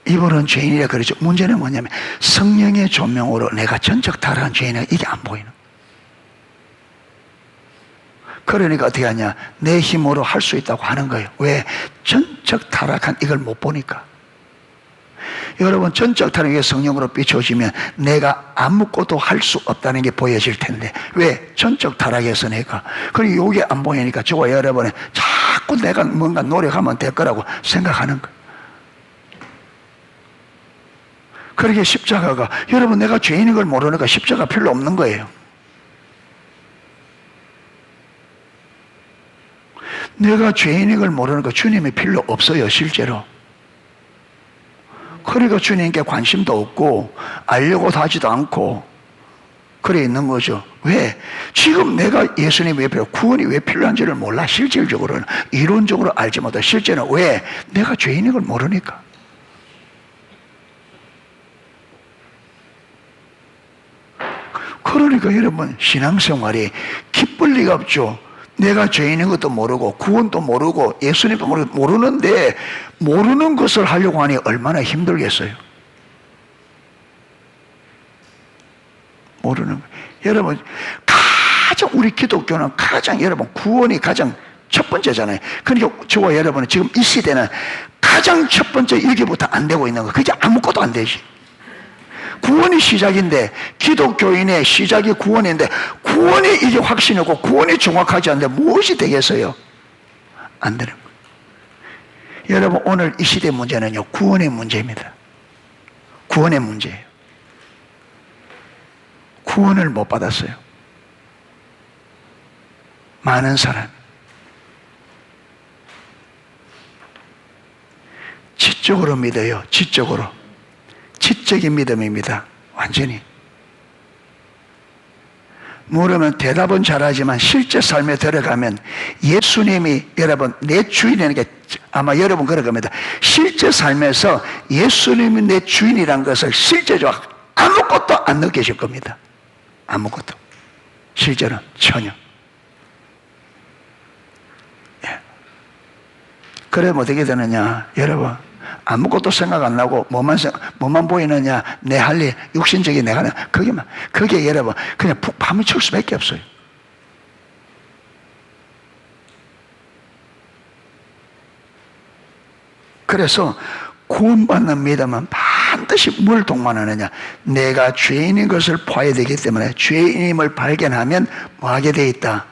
이분은 죄인이라 그러죠. 문제는 뭐냐면 성령의 조명으로 내가 전적 타락한 죄인은 이게 안 보이는 거예요. 그러니까 어떻게 하냐? 내 힘으로 할 수 있다고 하는 거예요. 왜? 전적 타락한 이걸 못 보니까. 여러분 전적 타락의 성령으로 비춰지면 내가 아무것도 할 수 없다는 게 보여질 텐데 왜? 전적 타락에서 내가 그리고 이게 안 보이니까 저와 여러분은 자꾸 내가 뭔가 노력하면 될 거라고 생각하는 거예요. 그러게 십자가가 여러분 내가 죄인인 걸 모르니까 십자가 필요 없는 거예요. 내가 죄인인 걸 모르니까 주님이 필요 없어요. 실제로. 그러니까 주님께 관심도 없고 알려고도 하지도 않고 그래 있는 거죠. 왜? 지금 내가 예수님 왜 필요, 구원이 왜 필요한지를 몰라. 실질적으로는 이론적으로 알지 못해. 실제는 왜? 내가 죄인인 걸 모르니까. 그러니까 여러분 신앙생활이 기쁠 리가 없죠. 내가 죄인인 것도 모르고 구원도 모르고 예수님도 모르는데 모르는 것을 하려고 하니 얼마나 힘들겠어요. 모르는 거예요. 여러분 가장 우리 기독교는 가장 여러분 구원이 가장 첫 번째잖아요. 그러니까 저와 여러분은 지금 이 시대는 가장 첫 번째 일기부터 안 되고 있는 거. 그게 아무것도 안 되지. 구원이 시작인데 기독교인의 시작이 구원인데 구원이 이게 확신이고 구원이 정확하지 않는데 무엇이 되겠어요? 안 되는 거예요. 여러분 오늘 이 시대 문제는요 구원의 문제입니다. 구원의 문제예요. 구원을 못 받았어요. 많은 사람 지적으로 믿어요. 지적인 믿음입니다. 완전히. 물으면 대답은 잘하지만 실제 삶에 들어가면 예수님이 여러분 내 주인이라는 게 아마 여러분 그럴 겁니다. 실제 삶에서 예수님이 내 주인이라는 것을 실제적으로 아무것도 안 느끼실 겁니다. 아무것도. 실제로는 전혀. 예. 그러면 어떻게 되느냐, 여러분, 아무것도 생각 안 나고 뭐만 보이느냐, 내 할 일, 육신적인 내가 하는 그게 여러분 그냥 푹 파묻힐 수밖에 없어요. 그래서 구원받는 믿음은 반드시 뭘 동반하느냐, 내가 죄인인 것을 봐야 되기 때문에 죄인임을 발견하면 뭐하게 돼 있다?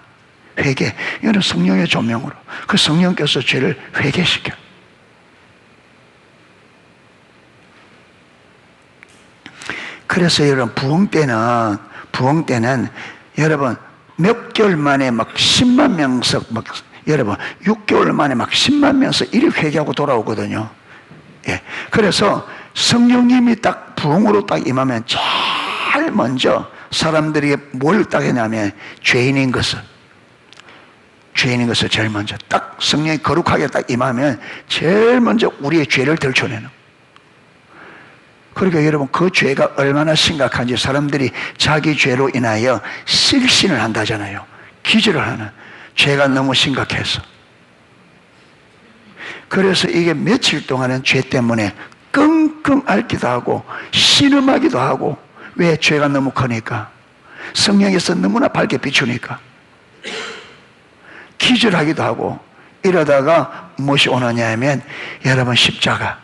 회개. 이거는 성령의 조명으로 그 성령께서 죄를 회개시켜. 그래서 여러분 부흥 때는 여러분 몇 개월 만에 막 10만 명석 막 여러분 6개월 만에 막 10만 명석 이리 회개하고 돌아오거든요. 예. 그래서 성령님이 딱 부흥으로 딱 임하면 제일 먼저 사람들이 뭘 딱 했냐면 죄인인 것을 제일 먼저 딱 성령이 거룩하게 딱 임하면 제일 먼저 우리의 죄를 들춰내는. 그러니까 여러분 그 죄가 얼마나 심각한지 사람들이 자기 죄로 인하여 실신을 한다잖아요. 기절을 하는. 죄가 너무 심각해서. 그래서 이게 며칠 동안은 죄 때문에 끙끙 앓기도 하고 신음하기도 하고. 왜? 죄가 너무 크니까. 성령에서 너무나 밝게 비추니까. 기절하기도 하고. 이러다가 무엇이 오느냐 하면 여러분 십자가.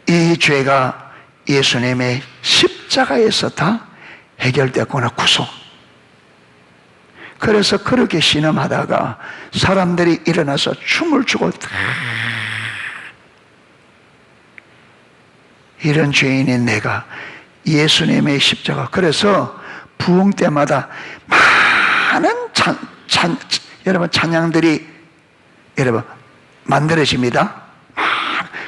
이 죄가 예수님의 십자가에서 다 해결됐구나. 구속. 그래서 그렇게 신음하다가 사람들이 일어나서 춤을 추고 이런 죄인인 내가 예수님의 십자가. 그래서 부흥 때마다 많은 여러분 찬양들이 여러분 만들어집니다.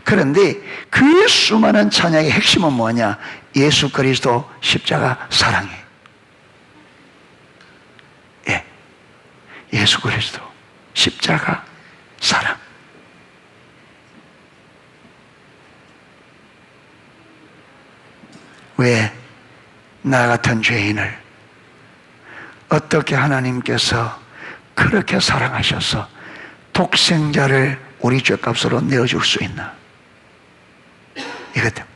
그런데 그 수많은 찬양의 핵심은 뭐냐? 예수 그리스도 십자가 사랑이에요. 예. 예수 그리스도 십자가 사랑. 왜? 나 같은 죄인을 어떻게 하나님께서 그렇게 사랑하셔서 독생자를 우리 죄값으로 내어줄 수 있나? 이것 때문에.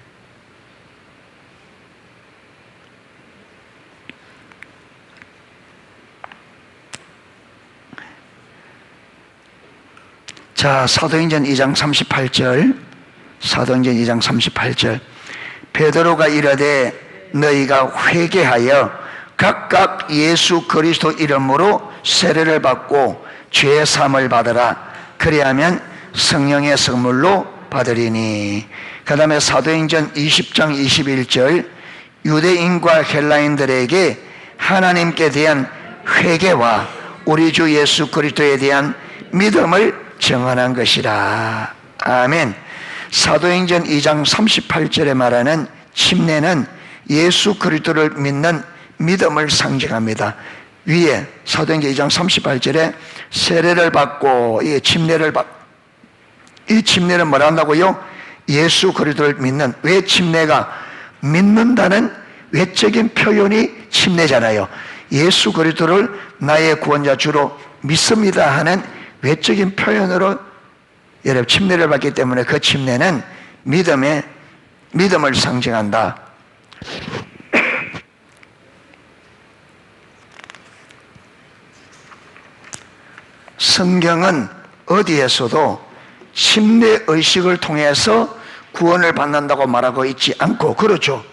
자, 사도행전 2장 38절. 사도행전 2장 38절. 베드로가 이르되 너희가 회개하여 각각 예수 그리스도 이름으로 세례를 받고 죄 사함을 받으라. 그리하면 성령의 선물로 받으리니. 그 다음에 사도행전 20장 21절. 유대인과 헬라인들에게 하나님께 대한 회개와 우리 주 예수 그리스도에 대한 믿음을 증언한 것이라. 아멘. 사도행전 2장 38절에 말하는 침례는 예수 그리스도를 믿는 믿음을 상징합니다. 위에 사도행전 2장 38절에 세례를 받고 이 침례를 이 침례는 뭐라 한다고요? 예수 그리스도를 믿는. 왜 침례가 믿는다는 외적인 표현이 침례잖아요. 예수 그리스도를 나의 구원자 주로 믿습니다 하는 외적인 표현으로 여러분 침례를 받기 때문에 그 침례는 믿음을 상징한다. 성경은 어디에서도 침례 의식을 통해서 구원을 받는다고 말하고 있지 않고, 그렇죠?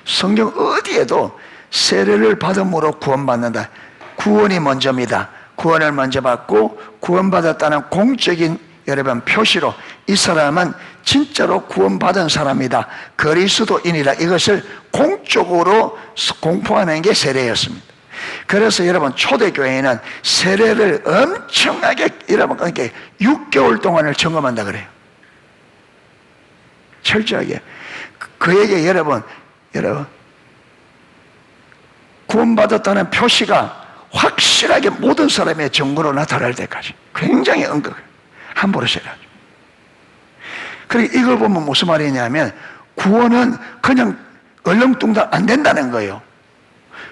성경 어디에도 세례를 받음으로 구원받는다. 구원이 먼저입니다. 구원을 먼저 받고 구원받았다는 공적인 여러분 표시로 이 사람은 진짜로 구원받은 사람이다, 그리스도인이다, 이것을 공적으로 공포하는 게 세례였습니다. 그래서 여러분 초대교회는 세례를 엄청나게 여러분 그러니까 6개월 동안을 점검한다 그래요. 철저하게. 그에게 여러분 구원받았다는 표시가 확실하게 모든 사람의 증거로 나타날 때까지 굉장히 엄격해요. 함부로 세례하죠. 그리고 이걸 보면 무슨 말이냐면 구원은 그냥 얼렁뚱땅 안 된다는 거예요.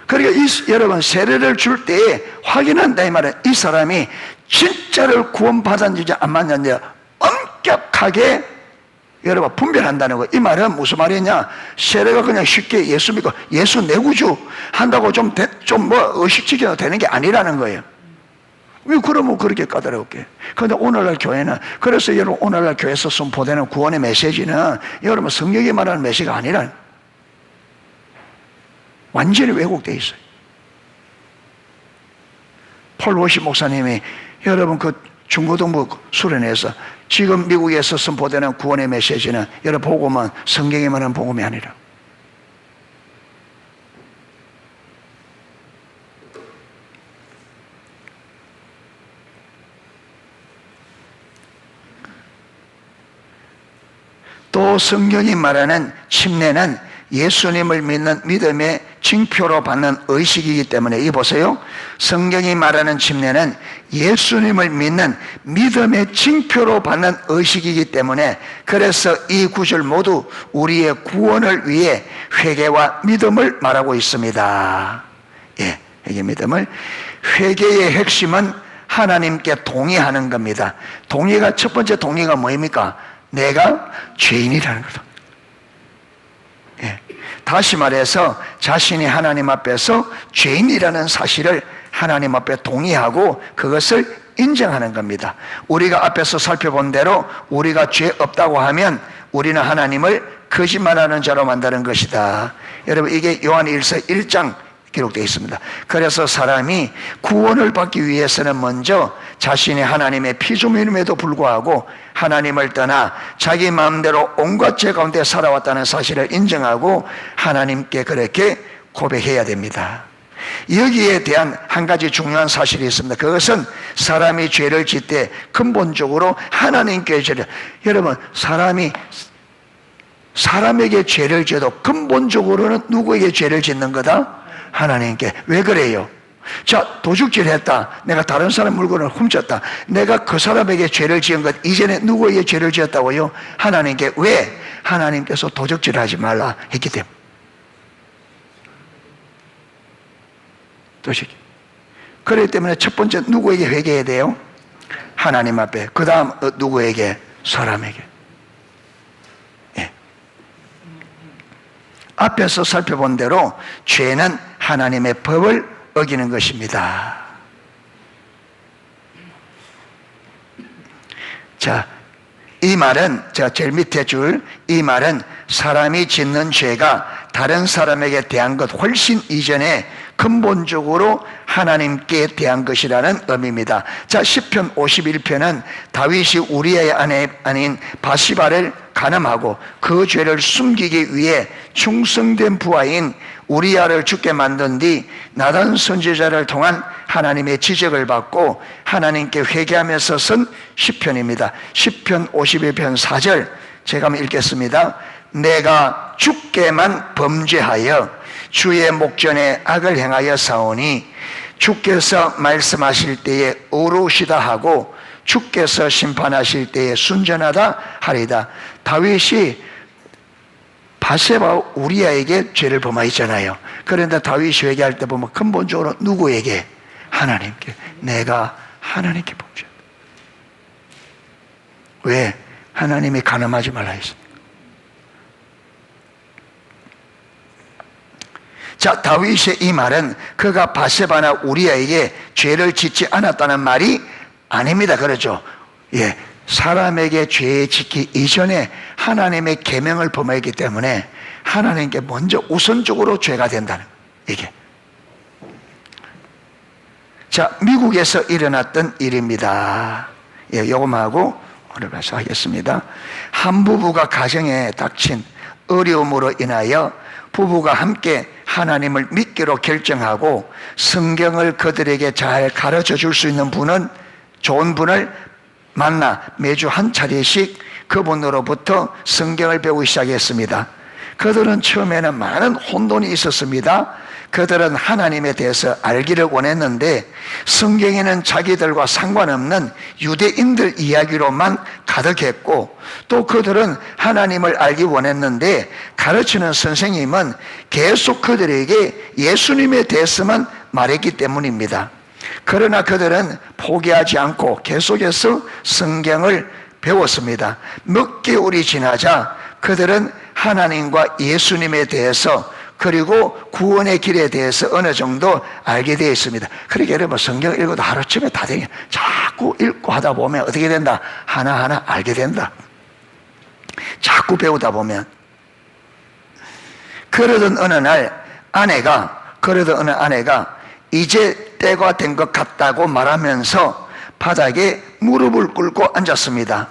그러니까 여러분 세례를 줄 때에 확인한다 이 말은 이 사람이 진짜를 구원받았는지 안 받았는지 엄격하게 여러분 분별한다는 거예요. 이 말은 무슨 말이냐? 세례가 그냥 쉽게 예수 믿고 예수 내 구주 한다고 좀 의식지켜도 되는 게 아니라는 거예요. 왜 그러면 그렇게 까다롭게? 그런데 오늘날 교회는, 그래서 여러분 오늘날 교회에서 선포되는 구원의 메시지는 여러분 성경이 말하는 메시지가 아니라 완전히 왜곡되어 있어요. 폴 워시 목사님이 여러분 그 중고등부 수련회에서 지금 미국에서 선포되는 구원의 메시지는 여러분 복음은 성경이 말하는 복음이 아니라 또 성경이 말하는 침례는 예수님을 믿는 믿음의 징표로 받는 의식이기 때문에 이 보세요. 성경이 말하는 침례는 예수님을 믿는 믿음의 징표로 받는 의식이기 때문에 그래서 이 구절 모두 우리의 구원을 위해 회개와 믿음을 말하고 있습니다. 예, 회개 믿음을. 회개의 핵심은 하나님께 동의하는 겁니다. 동의가 첫 번째 동의가 뭐입니까? 내가 죄인이라는 거다. 예. 다시 말해서 자신이 하나님 앞에서 죄인이라는 사실을 하나님 앞에 동의하고 그것을 인정하는 겁니다. 우리가 앞에서 살펴본 대로 우리가 죄 없다고 하면 우리는 하나님을 거짓말하는 자로 만드는 것이다. 여러분 이게 요한 1서 1장 기록되어 있습니다. 그래서 사람이 구원을 받기 위해서는 먼저 자신이 하나님의 피조물임에도 불구하고 하나님을 떠나 자기 마음대로 온갖 죄 가운데 살아왔다는 사실을 인정하고 하나님께 그렇게 고백해야 됩니다. 여기에 대한 한 가지 중요한 사실이 있습니다. 그것은 사람이 죄를 짓 때 근본적으로 하나님께 죄를, 여러분 사람에게 죄를 지어도 근본적으로는 누구에게 죄를 짓는 거다? 하나님께. 왜 그래요? 자, 도둑질 했다. 내가 다른 사람 물건을 훔쳤다. 내가 그 사람에게 죄를 지은 것 이전에 누구에게 죄를 지었다고요? 하나님께. 왜? 하나님께서 도둑질 하지 말라 했기 때문에. 도둑질. 그렇기 때문에 첫 번째 누구에게 회개해야 돼요? 하나님 앞에. 그 다음 누구에게? 사람에게. 예. 앞에서 살펴본 대로 죄는 하나님의 법을 어기는 것입니다. 자, 이 말은 제가 제일 밑에 줄 이 말은 사람이 짓는 죄가 다른 사람에게 대한 것 훨씬 이전에 근본적으로 하나님께 대한 것이라는 의미입니다. 자, 시편 51편은 다윗이 우리의 아내인 바시바를 간음하고 그 죄를 숨기기 위해 충성된 부하인 우리야를 죽게 만든 뒤 나단 선지자를 통한 하나님의 지적을 받고 하나님께 회개하면서 쓴 시편입니다. 시편 51편 4절 제가 한번 읽겠습니다. 내가 주께만 범죄하여 주의 목전에 악을 행하여 사오니 주께서 말씀하실 때에 의로우시다 하고 주께서 심판하실 때에 순전하다 하리다. 다윗이 바세바 우리아에게 죄를 범하였잖아요. 그런데 다윗이 회개할 때 보면 근본적으로 누구에게? 하나님께. 내가 하나님께 범죄했다. 왜? 하나님이 간음하지 말라 했습니다. 자, 다윗의 이 말은 그가 바세바나 우리아에게 죄를 짓지 않았다는 말이 아닙니다. 그렇죠? 예. 사람에게 죄 짓기 이전에 하나님의 계명을 범했기 때문에 하나님께 먼저 우선적으로 죄가 된다는 이게. 자, 미국에서 일어났던 일입니다. 예, 요금하고 오늘 말씀하겠습니다. 한 부부가 가정에 닥친 어려움으로 인하여 부부가 함께 하나님을 믿기로 결정하고 성경을 그들에게 잘 가르쳐 줄 수 있는 분은 좋은 분을 만나 매주 한 차례씩 그분으로부터 성경을 배우기 시작했습니다. 그들은 처음에는 많은 혼돈이 있었습니다. 그들은 하나님에 대해서 알기를 원했는데 성경에는 자기들과 상관없는 유대인들 이야기로만 가득했고, 또 그들은 하나님을 알기 원했는데 가르치는 선생님은 계속 그들에게 예수님에 대해서만 말했기 때문입니다. 그러나 그들은 포기하지 않고 계속해서 성경을 배웠습니다. 몇 개월이 지나자 그들은 하나님과 예수님에 대해서, 그리고 구원의 길에 대해서 어느 정도 알게 되어 있습니다. 그러니까 여러분, 성경 읽어도 하루쯤에 다 되냐? 자꾸 읽고 하다 보면 어떻게 된다? 하나하나 알게 된다. 자꾸 배우다 보면. 그러던 어느 아내가 이제 때가 된 것 같다고 말하면서 바닥에 무릎을 꿇고 앉았습니다.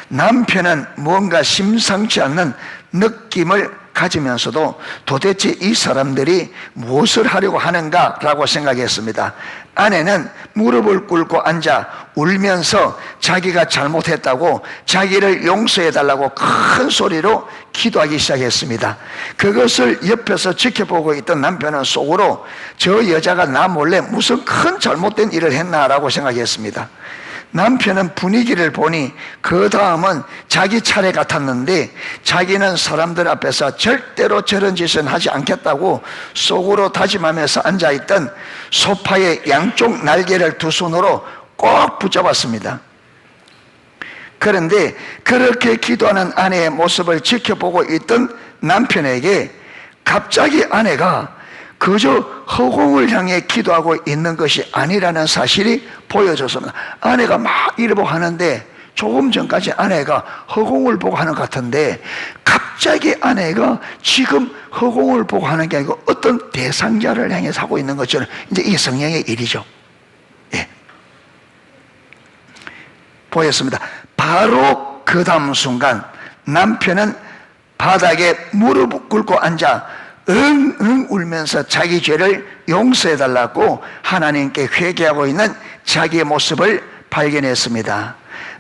남편은 뭔가 심상치 않는 느낌을 가지면서도 도대체 이 사람들이 무엇을 하려고 하는가라고 생각했습니다. 아내는 무릎을 꿇고 앉아 울면서 자기가 잘못했다고, 자기를 용서해달라고 큰 소리로 기도하기 시작했습니다. 그것을 옆에서 지켜보고 있던 남편은 속으로 저 여자가 나 몰래 무슨 큰 잘못된 일을 했나라고 생각했습니다. 남편은 분위기를 보니 그 다음은 자기 차례 같았는데 자기는 사람들 앞에서 절대로 저런 짓은 하지 않겠다고 속으로 다짐하면서 앉아있던 소파의 양쪽 날개를 두 손으로 꼭 붙잡았습니다. 그런데 그렇게 기도하는 아내의 모습을 지켜보고 있던 남편에게 갑자기 아내가 그저 허공을 향해 기도하고 있는 것이 아니라는 사실이 보여졌습니다. 아내가 막 이러고 하는데 조금 전까지 아내가 허공을 보고 하는 것 같은데 갑자기 아내가 지금 허공을 보고 하는 게 아니고 어떤 대상자를 향해서 하고 있는 것처럼, 이제 이게 성령의 일이죠. 예. 보였습니다. 바로 그 다음 순간 남편은 바닥에 무릎 꿇고 앉아 응응 울면서 자기 죄를 용서해달라고 하나님께 회개하고 있는 자기의 모습을 발견했습니다.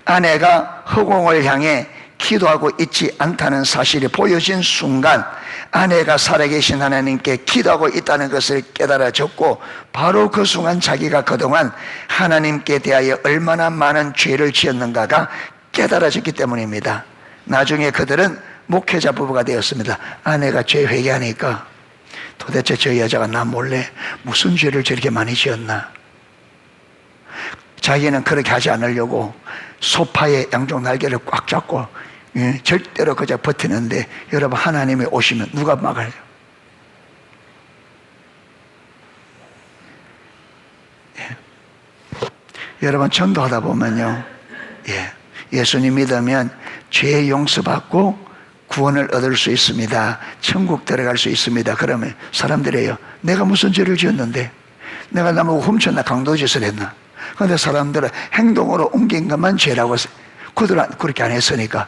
아내가 허공을 향해 기도하고 있지 않다는 사실이 보여진 순간 아내가 살아계신 하나님께 기도하고 있다는 것을 깨달아졌고, 바로 그 순간 자기가 그동안 하나님께 대하여 얼마나 많은 죄를 지었는가가 깨달아졌기 때문입니다. 나중에 그들은 목회자 부부가 되었습니다. 아내가 죄 회개하니까 도대체 저 여자가 나 몰래 무슨 죄를 저렇게 많이 지었나. 자기는 그렇게 하지 않으려고 소파의 양쪽 날개를 꽉 잡고 절대로 그저 버티는데, 여러분, 하나님이 오시면 누가 막아요? 예. 여러분, 전도하다 보면요, 예수님 믿으면 죄 용서받고 구원을 얻을 수 있습니다. 천국 들어갈 수 있습니다. 그러면 사람들이에요, 내가 무슨 죄를 지었는데, 내가 남하고 훔쳤나, 강도짓을 했나. 그런데 사람들은 행동으로 옮긴 것만 죄라고 했어요. 그들은 그렇게 안 했으니까.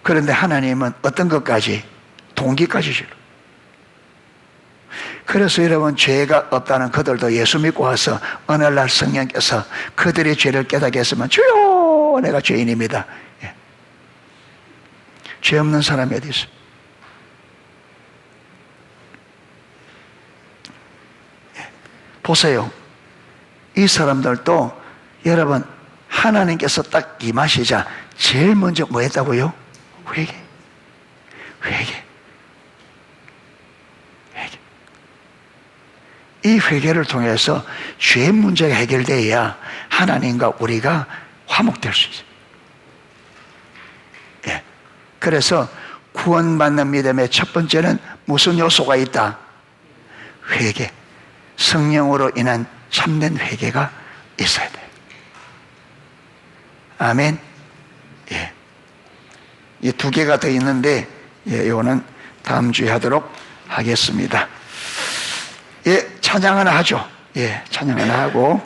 그런데 하나님은 어떤 것까지? 동기까지 죄로. 그래서 여러분, 죄가 없다는 그들도 예수 믿고 와서 어느 날 성령께서 그들의 죄를 깨닫게 했으면, 주여, 내가 죄인입니다. 죄 없는 사람이 어디 있어요? 보세요. 이 사람들도 여러분, 하나님께서 딱 임하시자 제일 먼저 뭐 했다고요? 회개. 이 회개를 통해서 죄 문제가 해결돼야 하나님과 우리가 화목될 수 있어요. 그래서 구원받는 믿음의 첫 번째는 무슨 요소가 있다? 회개. 성령으로 인한 참된 회개가 있어야 돼요. 아멘. 이 두 개가 더 있는데, 이거는 다음 주에 하도록 하겠습니다. 찬양 하나 하죠. 찬양 하나 하고.